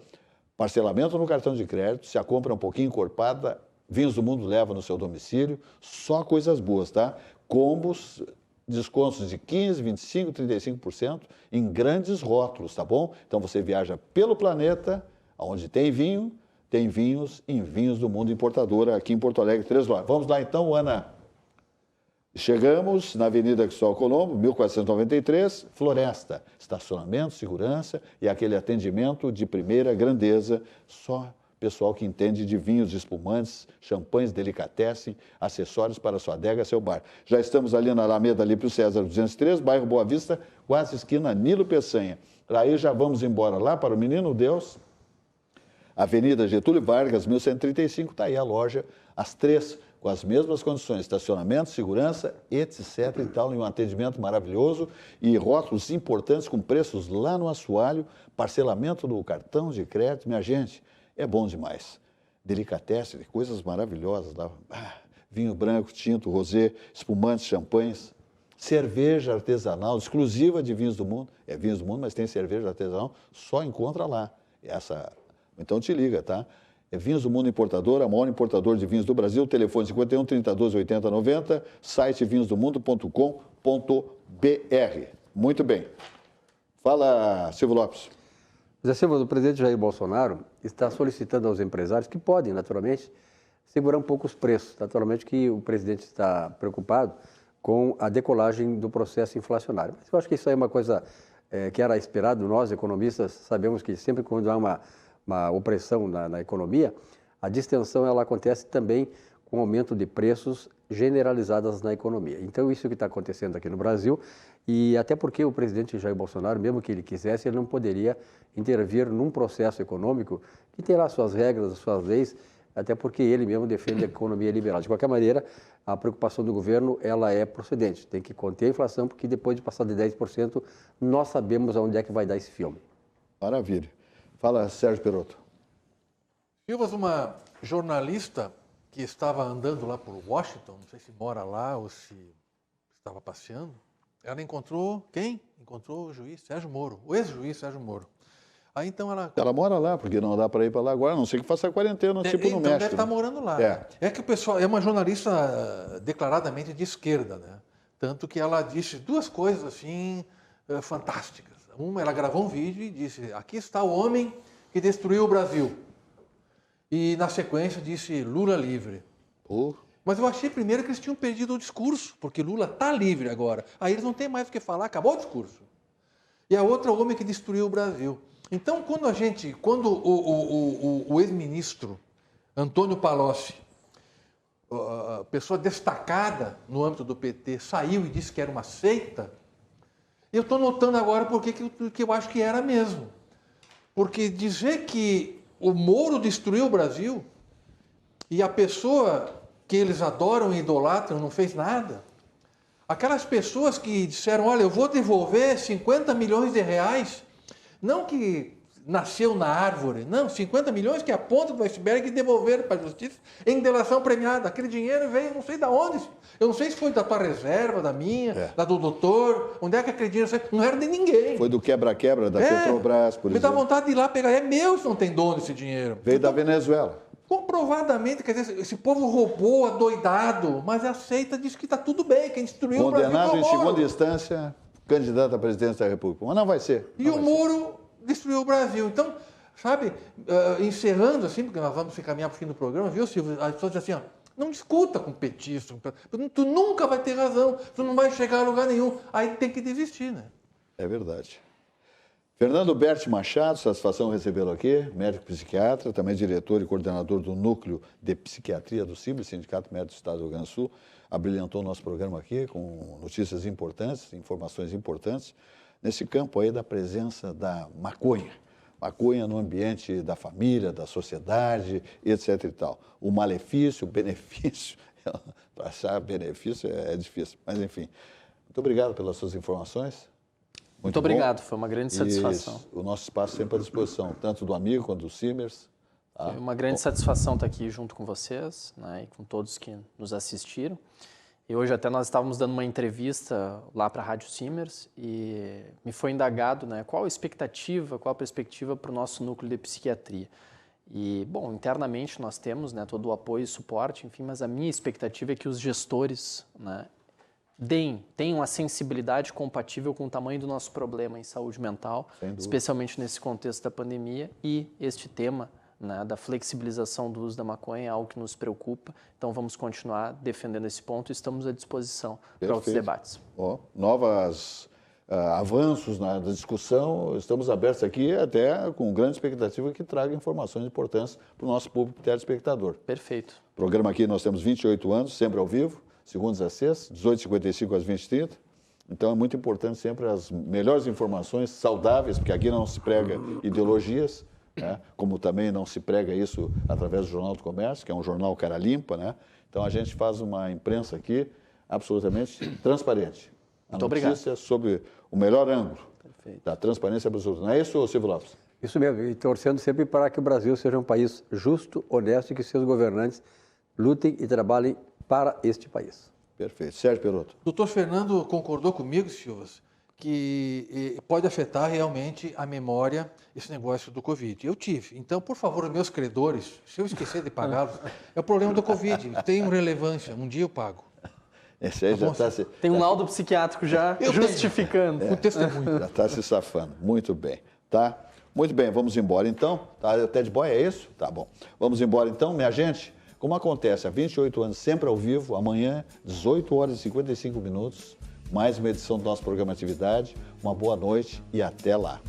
Parcelamento no cartão de crédito, se a compra é um pouquinho encorpada, Vinhos do Mundo leva no seu domicílio, só coisas boas, tá? Combos, descontos de 15%, 25%, 35% em grandes rótulos, tá bom? Então você viaja pelo planeta, onde tem vinho, tem vinhos em Vinhos do Mundo Importadora, aqui em Porto Alegre, 3 lojas. Vamos lá então, Ana. Chegamos na Avenida Cristóvão Colombo, 1493, Floresta. Estacionamento, segurança e aquele atendimento de primeira grandeza, só pessoal que entende de vinhos, de espumantes, champanhes, delicatessen, acessórios para sua adega, seu bar. Já estamos ali na Alameda Lípio César 203, bairro Boa Vista, quase esquina Nilo Peçanha. Aí já vamos embora lá para o Menino Deus, Avenida Getúlio Vargas, 1135, está aí a loja, as 3, com as mesmas condições, estacionamento, segurança, etc. e tal, e um atendimento maravilhoso e rótulos importantes com preços lá no assoalho, parcelamento do cartão de crédito, minha gente. É bom demais. Delicatessen, coisas maravilhosas lá. Vinho branco, tinto, rosé, espumantes, champanhes. Cerveja artesanal, exclusiva de Vinhos do Mundo. É Vinhos do Mundo, mas tem cerveja artesanal, só encontra lá. Então te liga, tá? É Vinhos do Mundo Importadora, a maior importadora de vinhos do Brasil. Telefone 51 30 12 80 90, site vinhosdomundo.com.br. Muito bem. Fala, Silvio Lopes. José Silva, o presidente Jair Bolsonaro está solicitando aos empresários, que podem, naturalmente, segurar um pouco os preços. Naturalmente que o presidente está preocupado com a decolagem do processo inflacionário. Mas eu acho que isso aí é uma coisa que era esperado. Nós, economistas, sabemos que sempre quando há uma opressão na economia, a distensão ela acontece também com aumento de preços generalizadas na economia. Então, isso que está acontecendo aqui no Brasil, e até porque o presidente Jair Bolsonaro, mesmo que ele quisesse, ele não poderia intervir num processo econômico que tem lá suas regras, suas leis, até porque ele mesmo defende a economia liberal. De qualquer maneira, a preocupação do governo ela é procedente. Tem que conter a inflação, porque depois de passar de 10%, nós sabemos aonde é que vai dar esse filme. Maravilha. Fala, Sérgio Perotto. Silvas, uma jornalista que estava andando lá por Washington, não sei se mora lá ou se estava passeando, ela encontrou quem? Encontrou o juiz Sérgio Moro, o ex-juiz Sérgio Moro. Aí então ela mora lá, porque não dá para ir para lá agora, a não sei que faça quarentena, tipo no México. Então deve estar morando lá. É que o pessoal, é uma jornalista declaradamente de esquerda, né? Tanto que ela disse 2 coisas assim fantásticas. Uma, ela gravou um vídeo e disse: aqui está o homem que destruiu o Brasil. E na sequência disse: Lula livre. Mas eu achei primeiro que eles tinham perdido o discurso, porque Lula está livre agora. Aí eles não têm mais o que falar, acabou o discurso. E a outra, o homem que destruiu o Brasil. Então, quando o ex-ministro Antônio Palocci pessoa destacada no âmbito do PT saiu e disse que era uma seita, eu estou notando agora porque eu acho que era mesmo. Porque dizer que o Moro destruiu o Brasil e a pessoa que eles adoram e idolatram não fez nada, aquelas pessoas que disseram, olha, eu vou devolver 50 milhões de reais, não que nasceu na árvore, não, 50 milhões que é a ponta do iceberg e devolveram para a justiça em delação premiada. Aquele dinheiro veio, não sei de onde, eu não sei se foi da tua reserva, da minha, da do doutor, onde é que aquele dinheiro saiu? Não era de ninguém. Foi do quebra-quebra da Petrobras, por exemplo. Me dá vontade de ir lá pegar, é meu se não tem dono esse dinheiro. Veio da Venezuela. Comprovadamente, quer dizer, esse povo roubou, adoidado, mas aceita, diz que está tudo bem, quem destruiu o Brasil. Condenado em segunda instância, candidato à presidência da República. Mas não vai ser. E o Moro destruiu o Brasil. Então, sabe, encerrando assim, porque nós vamos caminhar para o fim do programa, viu, Silvio? As pessoas dizem assim, ó, não discuta com petista, tu nunca vai ter razão, tu não vai chegar a lugar nenhum. Aí tem que desistir, né? É verdade. Fernando Berti Machado, satisfação recebê-lo aqui, médico psiquiatra, também diretor e coordenador do Núcleo de Psiquiatria do CIBRE, Sindicato Médico do Estado do Rio Grande do Sul, abrilhantou o nosso programa aqui com notícias importantes, informações importantes, nesse campo aí da presença da maconha. Maconha no ambiente da família, da sociedade, etc. e tal. O malefício, o benefício, para achar benefício é difícil, mas enfim. Muito obrigado pelas suas informações. Muito obrigado, foi uma grande satisfação. Isso, o nosso espaço sempre à disposição, tanto do amigo quanto do Simers. Tá? Foi uma grande satisfação estar aqui junto com vocês, né, e com todos que nos assistiram. E hoje até nós estávamos dando uma entrevista lá para a Rádio Simers e me foi indagado, né, qual a perspectiva para o nosso núcleo de psiquiatria. E, bom, internamente nós temos, né, todo o apoio e suporte, enfim, mas a minha expectativa é que os gestores, né, tenham a sensibilidade compatível com o tamanho do nosso problema em saúde mental, especialmente nesse contexto da pandemia, e este tema, né, da flexibilização do uso da maconha é algo que nos preocupa, então vamos continuar defendendo esse ponto e estamos à disposição para outros debates. Novos avanços na discussão, estamos abertos aqui até com grande expectativa que traga informações importantes para o nosso público telespectador. Perfeito. O programa aqui nós temos 28 anos, sempre ao vivo, segundas a sextas, 18h55 às 20h30. Então é muito importante sempre as melhores informações saudáveis, porque aqui não se prega ideologias, né? Como também não se prega isso através do Jornal do Comércio, que é um jornal cara limpa, né? Então a gente faz uma imprensa aqui absolutamente transparente. Muito obrigado. Notícia sobre o melhor ângulo da transparência absoluta. Não é isso, Silvio Lopes? Isso mesmo, e torcendo sempre para que o Brasil seja um país justo, honesto e que seus governantes lutem e trabalhem para este país. Perfeito. Sérgio Perotto. Doutor Fernando concordou comigo, Silvas, que pode afetar realmente a memória esse negócio do Covid. Eu tive. Então, por favor, os meus credores, se eu esquecer de pagá-los, é o problema do Covid. Tem relevância. Um dia eu pago. Esse aí já está Tem um laudo psiquiátrico já justificando. O testemunho. Já está se safando. Muito bem. Tá? Muito bem, vamos embora então. Tá, o Ted Boy é isso? Tá bom. Vamos embora então, minha gente. Como acontece há 28 anos, sempre ao vivo, amanhã, 18 horas e 55 minutos, mais uma edição do nosso programa Atividade. Uma boa noite e até lá.